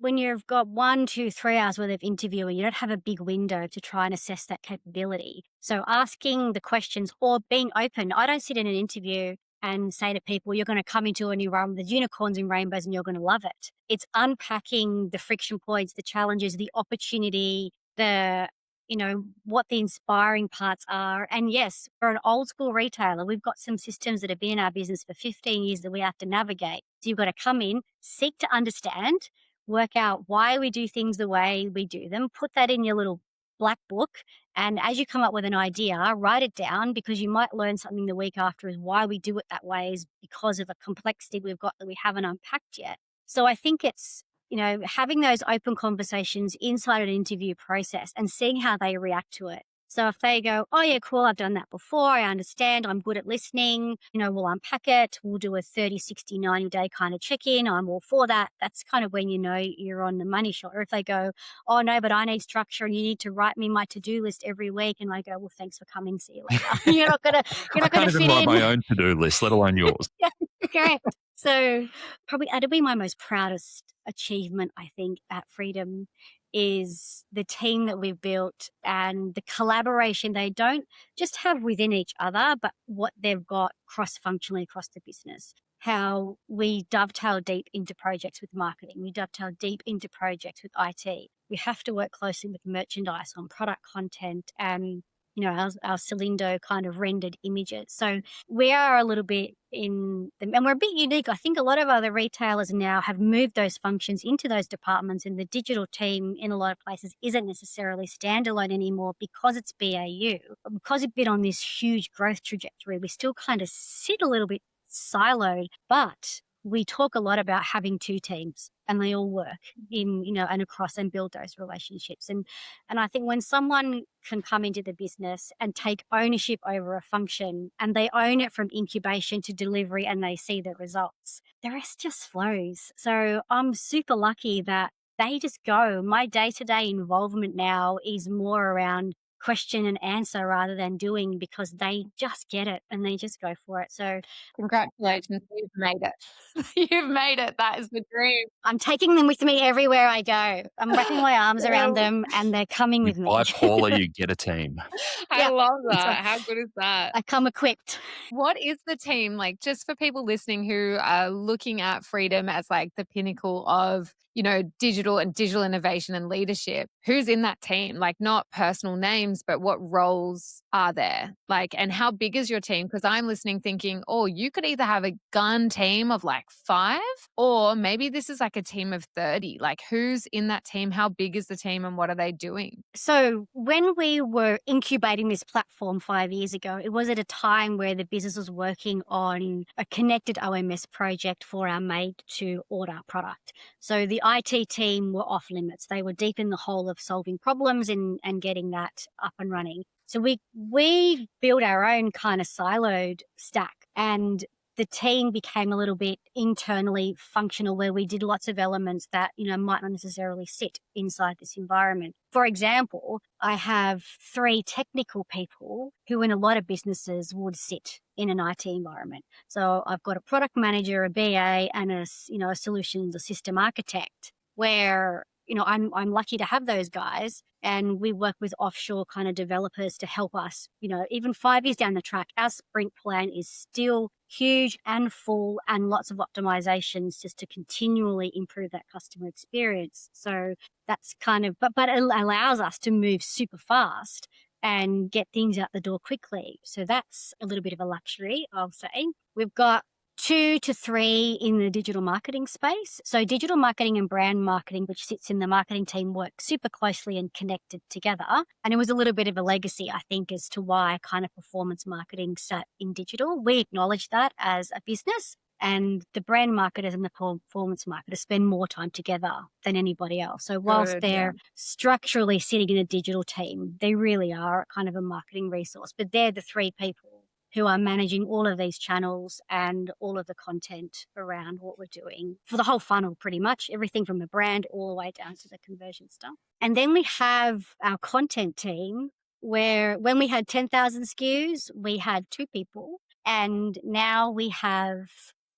when you've got 1, 2, 3 hours worth of interviewing, you don't have a big window to try and assess that capability. So asking the questions or being open. I don't sit in an interview and say to people, you're going to come into a new realm with unicorns and rainbows and you're going to love it. It's unpacking the friction points, the challenges, the opportunity, what the inspiring parts are. And yes, for an old school retailer, we've got some systems that have been in our business for 15 years that we have to navigate. So you've got to come in, seek to understand, work out why we do things the way we do them, put that in your little black book. And as you come up with an idea, write it down, because you might learn something the week after is why we do it that way is because of a complexity we've got that we haven't unpacked yet. So I think it's, having those open conversations inside an interview process and seeing how they react to it. So if they go, oh yeah, cool, I've done that before, I understand, I'm good at listening, we'll unpack it, we'll do a 30, 60, 90-day kind of check-in, I'm all for that. That's kind of when you're on the money shot. Or if they go, oh no, but I need structure and you need to write me my to-do list every week, and I go, well, thanks for coming, see you later. you're not gonna I can't fit even write in. my own to-do list, let alone yours. Yeah, correct. So probably that'll be my most proudest achievement, I think, at Freedom, is the team that we've built and the collaboration they don't just have within each other, but what they've got cross-functionally across the business. How we dovetail deep into projects with marketing. We dovetail deep into projects with IT. We have to work closely with merchandise on product content and our Celindo kind of rendered images. So we are a little bit and we're a bit unique. I think a lot of other retailers now have moved those functions into those departments, and the digital team in a lot of places isn't necessarily standalone anymore because it's BAU. But because we've been on this huge growth trajectory, we still kind of sit a little bit siloed, but we talk a lot about having two teams and they all work in, and across and build those relationships. And I think when someone can come into the business and take ownership over a function and they own it from incubation to delivery and they see the results, the rest just flows. So I'm super lucky that they just go. My day-to-day involvement now is more around question and answer rather than doing, because they just get it and they just go for it. So Congratulations, you've made it. You've made it. That is the dream. I'm taking them with me everywhere I go. I'm wrapping my arms around them and they're coming with me. Buy Paula, you get a team. I Yeah, love that's that. right. How good is that? I come equipped. What is the team like, just for people listening who are looking at Freedom as like the pinnacle of, digital and digital innovation and leadership? Who's in that team? Like, not personal names, but what roles are there? Like, and how big is your team? Because I'm listening thinking, oh, you could either have a gun team of like 5, or maybe this is like a team of 30. Like, who's in that team? How big is the team and what are they doing? So when we were incubating this platform 5 years ago, it was at a time where the business was working on a connected OMS project for our made-to-order product. So the IT team were off limits. They were deep in the hole of solving problems and getting that up and running. So we built our own kind of siloed stack, and the team became a little bit internally functional, where we did lots of elements that, might not necessarily sit inside this environment. For example, I have 3 technical people who in a lot of businesses would sit in an IT environment. So I've got a product manager, a BA, and a solutions, a system architect, where, I'm lucky to have those guys. And we work with offshore kind of developers to help us, even 5 years down the track, our sprint plan is still huge and full and lots of optimizations just to continually improve that customer experience. So that's kind of, but it allows us to move super fast and get things out the door quickly. So that's a little bit of a luxury, I'll say. We've got 2 to 3 in the digital marketing space. So digital marketing and brand marketing, which sits in the marketing team, work super closely and connected together. And it was a little bit of a legacy, I think, as to why kind of performance marketing sat in digital. We acknowledge that as a business. And the brand marketers and the performance marketers spend more time together than anybody else. So whilst they're structurally sitting in a digital team, they really are kind of a marketing resource. But they're the 3 people who are managing all of these channels and all of the content around what we're doing for the whole funnel, pretty much everything from the brand all the way down to the conversion stuff. And then we have our content team, where when we had 10,000 SKUs, we had 2 people. And now we have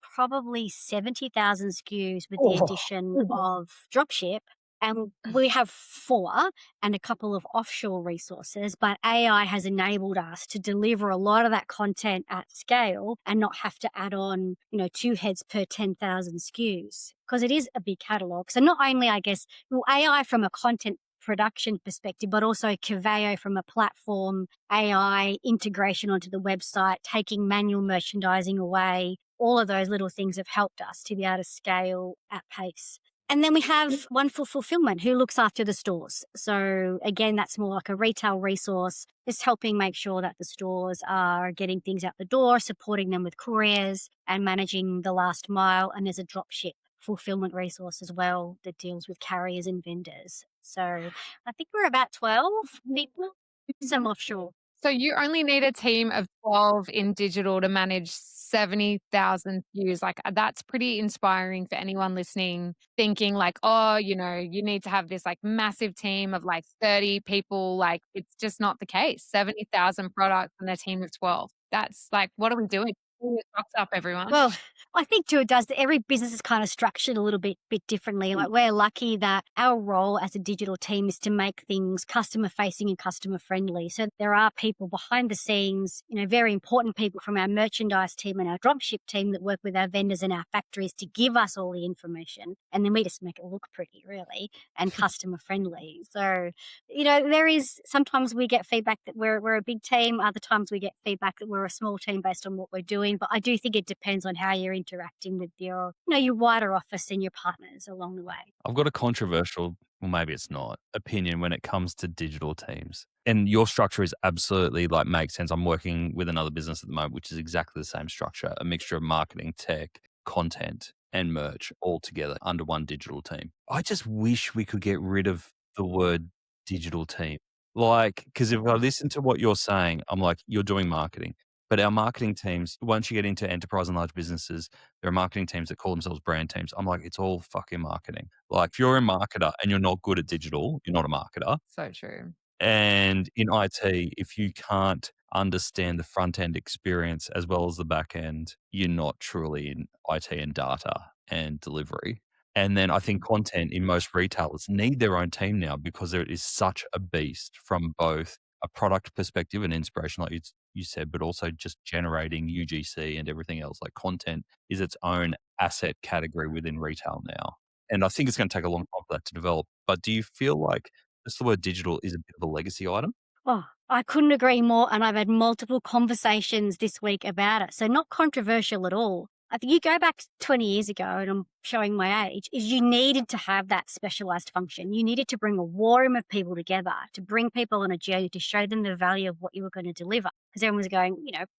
probably 70,000 SKUs with the addition of dropship. And we have 4 and a couple of offshore resources, but AI has enabled us to deliver a lot of that content at scale and not have to add on, 2 heads per 10,000 SKUs, because it is a big catalog. So not only, I guess, AI from a content production perspective, but also Coveo from a platform, AI integration onto the website, taking manual merchandising away. All of those little things have helped us to be able to scale at pace. And then we have one for fulfillment who looks after the stores. So again, that's more like a retail resource, just helping make sure that the stores are getting things out the door, supporting them with couriers and managing the last mile. And there's a dropship fulfillment resource as well that deals with carriers and vendors. So I think we're about 12 people, some offshore. So you only need a team of 12 in digital to manage 70,000 views. Like, that's pretty inspiring for anyone listening, thinking like, oh, you need to have this like massive team of like 30 people. Like, it's just not the case. 70,000 products and a team of 12. That's like, what are we doing? Pull your socks up, everyone. Well, I think too it does. Every business is kind of structured a little bit differently. Like, we're lucky that our role as a digital team is to make things customer facing and customer friendly. So there are people behind the scenes, very important people from our merchandise team and our dropship team that work with our vendors and our factories to give us all the information. And then we just make it look pretty, really, and customer friendly. So, there is, sometimes we get feedback that we're a big team. Other times we get feedback that we're a small team based on what we're doing. But I do think it depends on how you're interacting with your wider office and your partners along the way. I've got a controversial, well, maybe it's not, opinion when it comes to digital teams. And your structure is absolutely makes sense. I'm working with another business at the moment, which is exactly the same structure, a mixture of marketing, tech, content, and merch all together under one digital team. I just wish we could get rid of the word digital team. Because if I listen to what you're saying, I'm like, you're doing marketing. But our marketing teams, once you get into enterprise and large businesses, there are marketing teams that call themselves brand teams. I'm like, it's all fucking marketing. If you're a marketer and you're not good at digital, you're not a marketer. So true. And in IT, if you can't understand the front end experience as well as the back end, you're not truly in IT and data and delivery. And then I think content in most retailers need their own team now because there is such a beast from both a product perspective and inspiration, like you said, but also just generating UGC and everything else. Like, content is its own asset category within retail now. And I think it's going to take a long time for that to develop. But do you feel like just the word digital is a bit of a legacy item? Oh, I couldn't agree more. And I've had multiple conversations this week about it. So not controversial at all. I think you go back 20 years ago, and I'm showing my age, is you needed to have that specialized function. You needed to bring a war room of people together, to bring people on a journey, to show them the value of what you were going to deliver. Because everyone was going,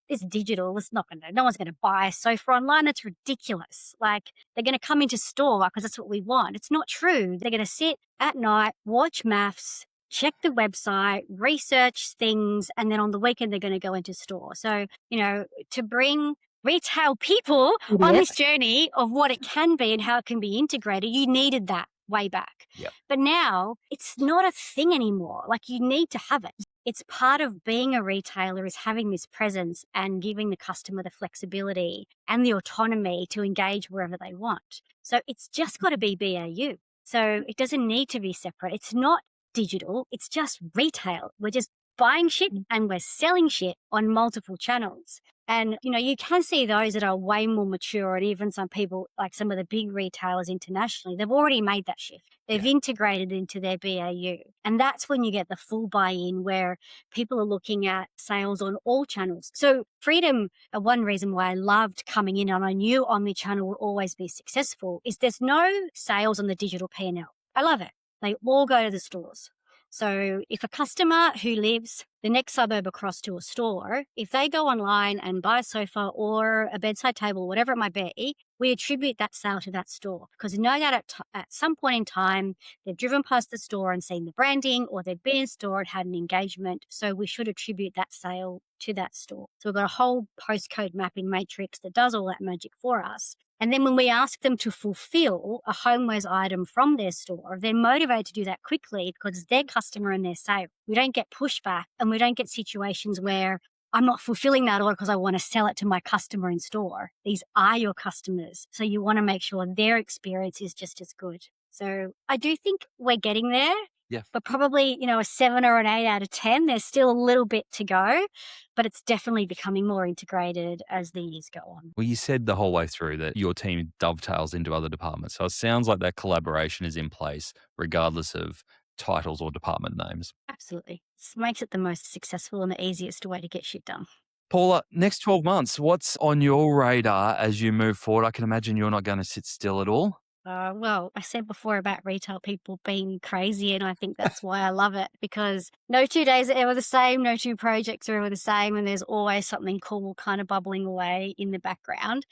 it's digital. It's not going to, no one's going to buy a sofa online. It's ridiculous. Like, they're going to come into store because that's what we want. It's not true. They're going to sit at night, watch maths, check the website, research things, and then on the weekend they're going to go into store. So, to bring retail people on this journey of what it can be and how it can be integrated, you needed that way back. Yep. But now it's not a thing anymore. Like, you need to have it. It's part of being a retailer, is having this presence and giving the customer the flexibility and the autonomy to engage wherever they want. So it's just got to be BAU. So it doesn't need to be separate. It's not digital. It's just retail. We're just buying shit and we're selling shit on multiple channels. And, you can see those that are way more mature, and even some people, like some of the big retailers internationally, they've already made that shift. They've integrated into their BAU. And that's when you get the full buy-in, where people are looking at sales on all channels. So Freedom, one reason why I loved coming in and I knew omnichannel will always be successful, is there's no sales on the digital P&L. I love it. They all go to the stores. So if a customer who lives the next suburb across to a store, if they go online and buy a sofa or a bedside table, whatever it might be, we attribute that sale to that store, because we know that at some point in time, they've driven past the store and seen the branding, or they've been in store and had an engagement. So we should attribute that sale to that store. So we've got a whole postcode mapping matrix that does all that magic for us. And then when we ask them to fulfill a homewares item from their store, they're motivated to do that quickly because it's their customer and their sale. We don't get pushback, and we don't get situations where I'm not fulfilling that order because I want to sell it to my customer in store. These are your customers. So you want to make sure their experience is just as good. So I do think we're getting there. Yeah. But probably, a 7 or an 8 out of 10. There's still a little bit to go, but it's definitely becoming more integrated as the years go on. Well, you said the whole way through that your team dovetails into other departments. So it sounds like that collaboration is in place regardless of titles or department names. Absolutely. It makes it the most successful and the easiest way to get shit done. Paula, next 12 months, what's on your radar as you move forward? I can imagine you're not going to sit still at all. Well, I said before about retail people being crazy, and I think that's why I love it, because no 2 days are ever the same, no 2 projects are ever the same, and there's always something cool kind of bubbling away in the background.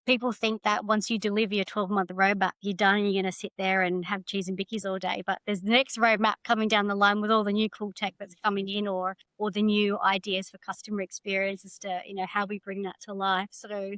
People think that once you deliver your 12-month roadmap, you're done and you're going to sit there and have cheese and bickies all day. But there's the next roadmap coming down the line with all the new cool tech that's coming in, or the new ideas for customer experience as to, how we bring that to life. So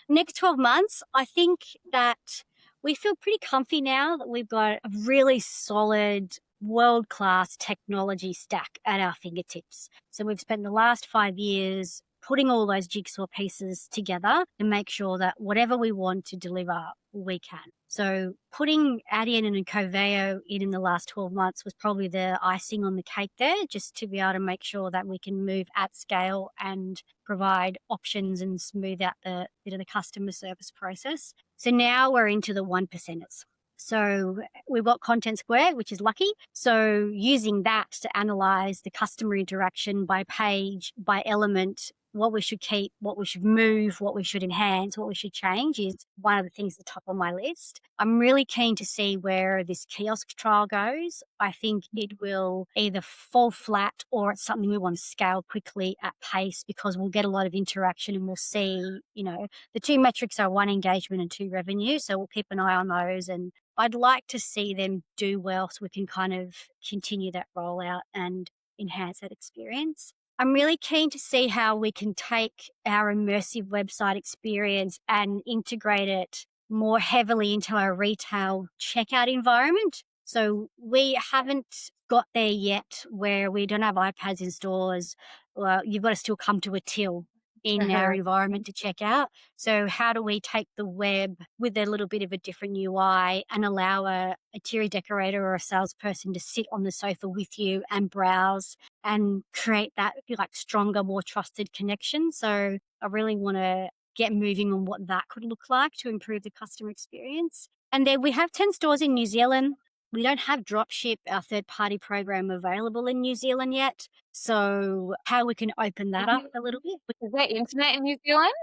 next 12 months, I think that we feel pretty comfy now that we've got a really solid, world-class technology stack at our fingertips. So we've spent the last 5 years putting all those jigsaw pieces together to make sure that whatever we want to deliver, we can. So putting Adyen and Coveo in the last 12 months was probably the icing on the cake there, just to be able to make sure that we can move at scale and provide options and smooth out the customer service process. So now we're into the 1%ers. So we've got Content Square, which is lucky. So using that to analyze the customer interaction by page, by element, what we should keep, what we should move, what we should enhance, what we should change is one of the things at the top of my list. I'm really keen to see where this kiosk trial goes. I think it will either fall flat or it's something we want to scale quickly at pace, because we'll get a lot of interaction and we'll see, the 2 metrics are 1, engagement, and 2, revenue. So we'll keep an eye on those, and I'd like to see them do well so we can kind of continue that rollout and enhance that experience. I'm really keen to see how we can take our immersive website experience and integrate it more heavily into our retail checkout environment. So we haven't got there yet where we don't have iPads in stores. Well, you've got to still come to a till in our environment to check out. So how do we take the web with a little bit of a different UI and allow a interior decorator or a salesperson to sit on the sofa with you and browse and create that stronger, more trusted connection? So I really want to get moving on what that could look like to improve the customer experience. And then we have 10 stores in New Zealand. We don't have dropship, our third-party program, available in New Zealand yet. So how we can open that up a little bit. Is there internet in New Zealand?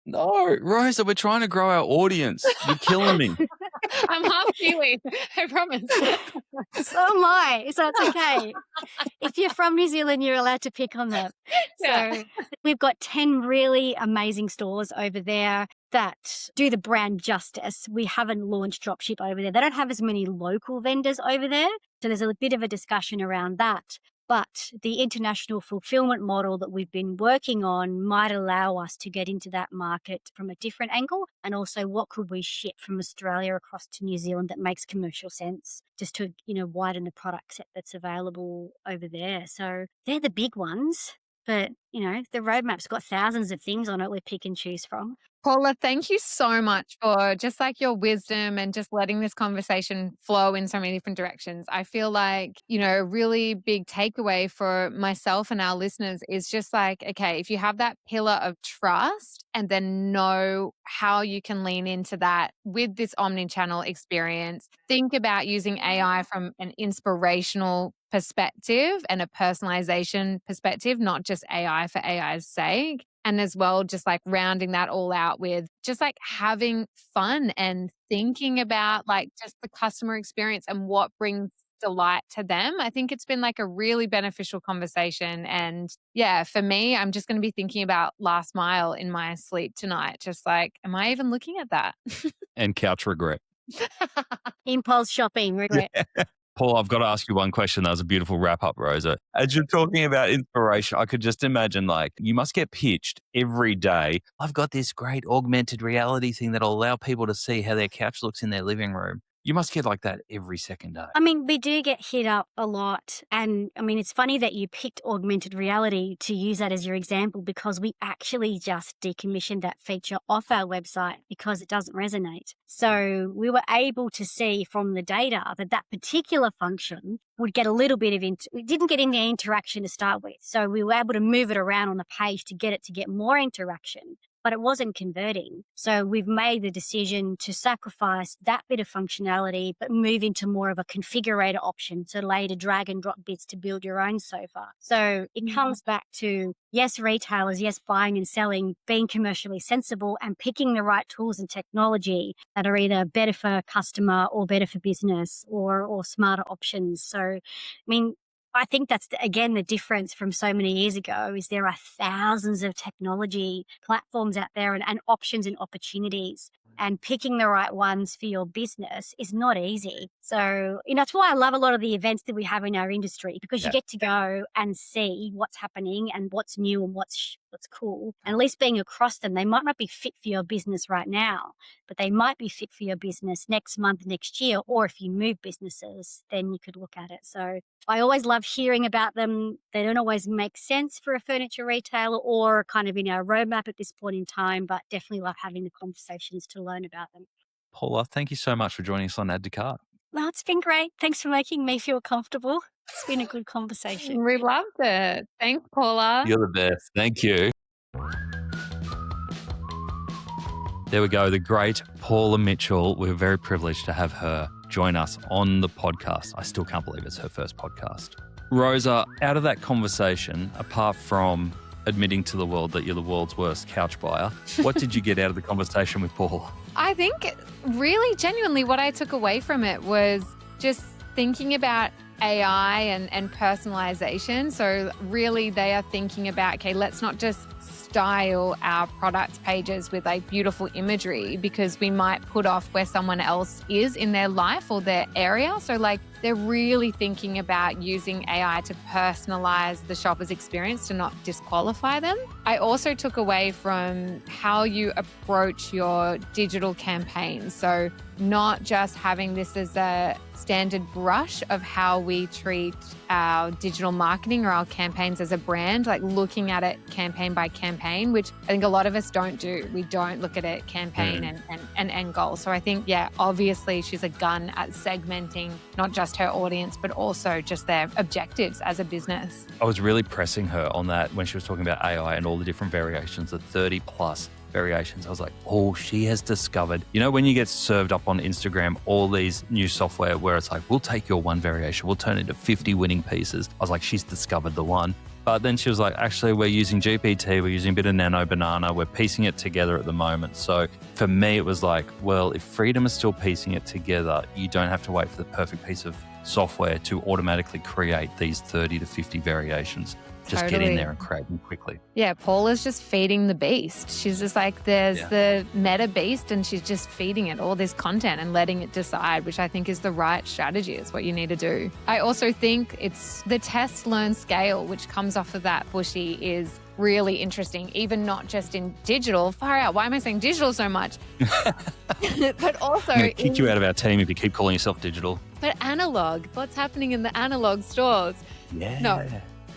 No, Rosa, we're trying to grow our audience. You're killing me. I'm half Kiwi, I promise. So am I. So it's okay. If you're from New Zealand, you're allowed to pick on them. Yeah. So we've got 10 really amazing stores over there that do the brand justice. We haven't launched dropship over there. They don't have as many local vendors over there. So there's a bit of a discussion around that. But the international fulfillment model that we've been working on might allow us to get into that market from a different angle. And also, what could we ship from Australia across to New Zealand that makes commercial sense, just to, widen the product set that's available over there. So they're the big ones. But, the roadmap's got thousands of things on it we pick and choose from. Paula, thank you so much for just like your wisdom and just letting this conversation flow in so many different directions. I feel like, a really big takeaway for myself and our listeners is just like, okay, if you have that pillar of trust and then know how you can lean into that with this omnichannel experience, think about using AI from an inspirational perspective and a personalization perspective, not just AI for AI's sake. And as well, just like rounding that all out with just like having fun and thinking about like just the customer experience and what brings delight to them. I think it's been like a really beneficial conversation. And yeah, for me, I'm just going to be thinking about last mile in my sleep tonight. Just like, am I even looking at that? And couch regret. Impulse shopping, regret. Paul, I've got to ask you one question. That was a beautiful wrap up, Rosa. As you're talking about inspiration, I could just imagine like you must get pitched every day. I've got this great augmented reality thing that'll allow people to see how their couch looks in their living room. You must get like that every second day. I mean, we do get hit up a lot. And I mean, it's funny that you picked augmented reality to use that as your example because we actually just decommissioned that feature off our website because it doesn't resonate. So we were able to see from the data that that particular function would get a little bit of, it didn't get any interaction to start with. So we were able to move it around on the page to get it to get more interaction. But it wasn't converting. So we've made the decision to sacrifice that bit of functionality, but move into more of a configurator option. So later drag and drop bits to build your own sofa. So it comes back to, yes, retailers, yes, buying and selling, being commercially sensible and picking the right tools and technology that are either better for customer or better for business or smarter options. So, I mean, I think that's, again, the difference from so many years ago is there are thousands of technology platforms out there and options and opportunities. And picking the right ones for your business is not easy. So, that's why I love a lot of the events that we have in our industry because you get to go and see what's happening and what's new and what's cool. And at least being across them, they might not be fit for your business right now, but they might be fit for your business next month, next year, or if you move businesses, then you could look at it. So I always love hearing about them. They don't always make sense for a furniture retailer or kind of in our roadmap at this point in time, but definitely love having the conversations to learn about them. Paula, thank you so much for joining us on Add to Cart. Well, it's been great. Thanks for making me feel comfortable. It's been a good conversation. We loved it. Thanks, Paula. You're the best. Thank you. There we go. The great Paula Mitchell. We're very privileged to have her join us on the podcast. I still can't believe it's her first podcast. Rosa, out of that conversation, apart from admitting to the world that you're the world's worst couch buyer, what did you get out of the conversation with Paula? I think really genuinely what I took away from it was just thinking about AI and personalization. So really they are thinking about, okay, let's not just style our product pages with like beautiful imagery because we might put off where someone else is in their life or their area. So like they're really thinking about using AI to personalize the shopper's experience to not disqualify them. I also took away from how you approach your digital campaigns. So not just having this as a standard brush of how we treat our digital marketing or our campaigns as a brand, like looking at it campaign by campaign, which I think a lot of us don't do. We don't look at it campaign and end goal. So I think, yeah, obviously she's a gun at segmenting not just her audience, but also just their objectives as a business. I was really pressing her on that when she was talking about AI and all the different variations, the 30 plus variations. I was like, oh, she has discovered, when you get served up on Instagram, all these new software where it's like, we'll take your one variation, we'll turn it into 50 winning pieces. I was like, she's discovered the one. But then she was like, actually, we're using GPT, we're using a bit of nano banana, we're piecing it together at the moment. So for me, it was like, well, if Freedom is still piecing it together, you don't have to wait for the perfect piece of software to automatically create these 30 to 50 variations. Just get in there and create them quickly. Yeah, Paula's just feeding the beast. She's just like, there's the meta beast and she's just feeding it all this content and letting it decide, which I think is the right strategy. It's what you need to do. I also think it's the test, learn, scale, which comes off of that, Bushy, is really interesting, even not just in digital. Far out. Why am I saying digital so much? But also... I'm going to kick you out of our team if you keep calling yourself digital. But analog. What's happening in the analog stores? Yeah. No.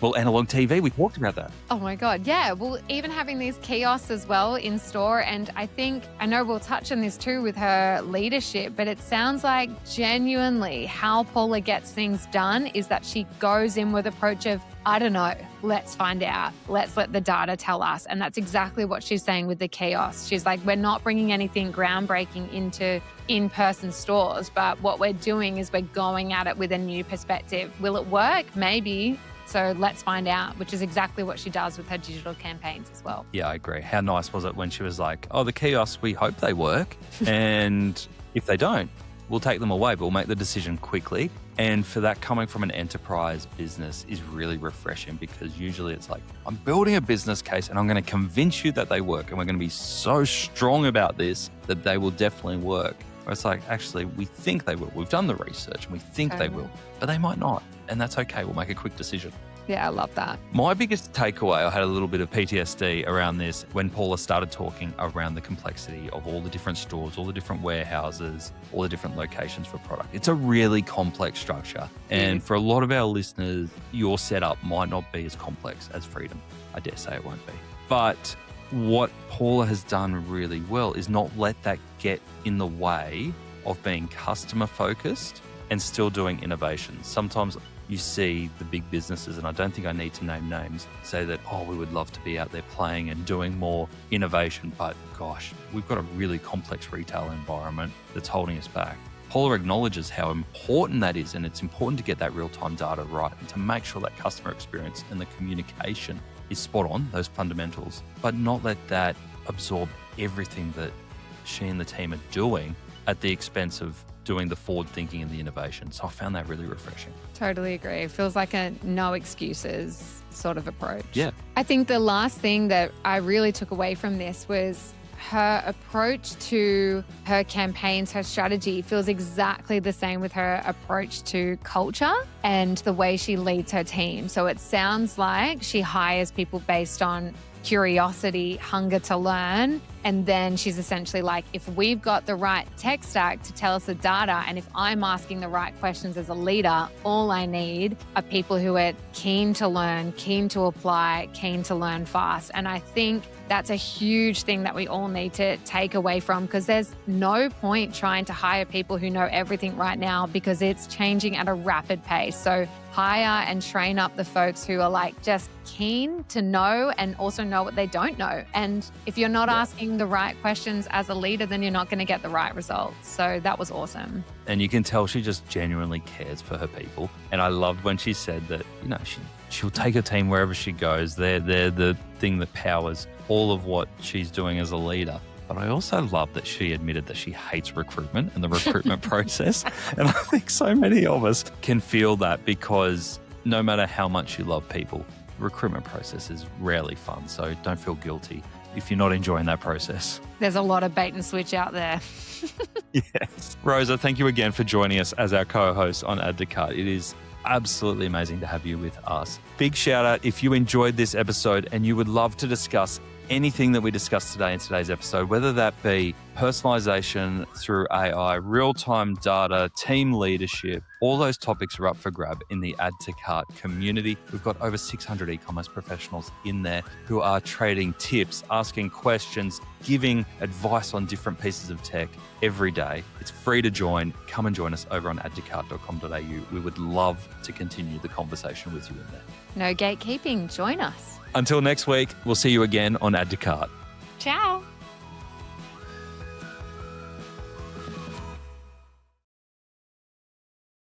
Well, analog TV, we talked about that. Oh my God. Yeah. Well, even having these kiosks as well in store. And I know we'll touch on this too with her leadership, but it sounds like genuinely how Paula gets things done is that she goes in with approach of, I don't know, let's find out. Let's let the data tell us. And that's exactly what she's saying with the kiosks. She's like, we're not bringing anything groundbreaking into in-person stores, but what we're doing is we're going at it with a new perspective. Will it work? Maybe. So let's find out, which is exactly what she does with her digital campaigns as well. Yeah, I agree. How nice was it when she was like, oh, the kiosks, we hope they work. And if they don't, we'll take them away, but we'll make the decision quickly. And for that coming from an enterprise business is really refreshing, because usually it's like, I'm building a business case and I'm going to convince you that they work. And we're going to be so strong about this that they will definitely work. Where it's like, actually, we think they will. We've done the research and we think they will, but they might not. And that's okay. We'll make a quick decision. Yeah, I love that. My biggest takeaway, I had a little bit of PTSD around this when Paula started talking around the complexity of all the different stores, all the different warehouses, all the different locations for product. It's a really complex structure. And for a lot of our listeners, your setup might not be as complex as Freedom. I dare say it won't be. But what Paula has done really well is not let that get in the way of being customer focused and still doing innovation. Sometimes you see the big businesses, and I don't think I need to name names, say that, oh, we would love to be out there playing and doing more innovation, but gosh, we've got a really complex retail environment that's holding us back. Paula acknowledges how important that is, and it's important to get that real-time data right and to make sure that customer experience and the communication is spot on, those fundamentals, but not let that absorb everything that she and the team are doing at the expense of doing the forward thinking and the innovation. So I found that really refreshing. Totally agree. It feels like a no excuses sort of approach. Yeah. I think the last thing that I really took away from this was her approach to her campaigns, her strategy feels exactly the same with her approach to culture and the way she leads her team. So it sounds like she hires people based on curiosity, hunger to learn. And then she's essentially like, if we've got the right tech stack to tell us the data, and if I'm asking the right questions as a leader, all I need are people who are keen to learn, keen to apply, keen to learn fast. And I think that's a huge thing that we all need to take away from, because there's no point trying to hire people who know everything right now, because it's changing at a rapid pace. So hire and train up the folks who are like just keen to know and also know what they don't know. And if you're not asking the right questions as a leader, then you're not going to get the right results. So that was awesome. And you can tell she just genuinely cares for her people. And I loved when she said that, you know, she'll take her team wherever she goes. They're the thing that powers all of what she's doing as a leader. But I also love that she admitted that she hates recruitment and the recruitment process. And I think so many of us can feel that, because no matter how much you love people, the recruitment process is rarely fun. So don't feel guilty if you're not enjoying that process. There's a lot of bait and switch out there. Yes. Rosa, thank you again for joining us as our co-host on Add to Cart. It is absolutely amazing to have you with us. Big shout out if you enjoyed this episode and you would love to discuss anything that we discussed today in today's episode, whether that be personalization through AI, real-time data, team leadership, all those topics are up for grab in the Add to Cart community. We've got over 600 e-commerce professionals in there who are trading tips, asking questions, giving advice on different pieces of tech every day. It's free to join. Come and join us over on addtocart.com.au. We would love to continue the conversation with you in there. No gatekeeping. Join us. Until next week, we'll see you again on Add to Cart. Ciao.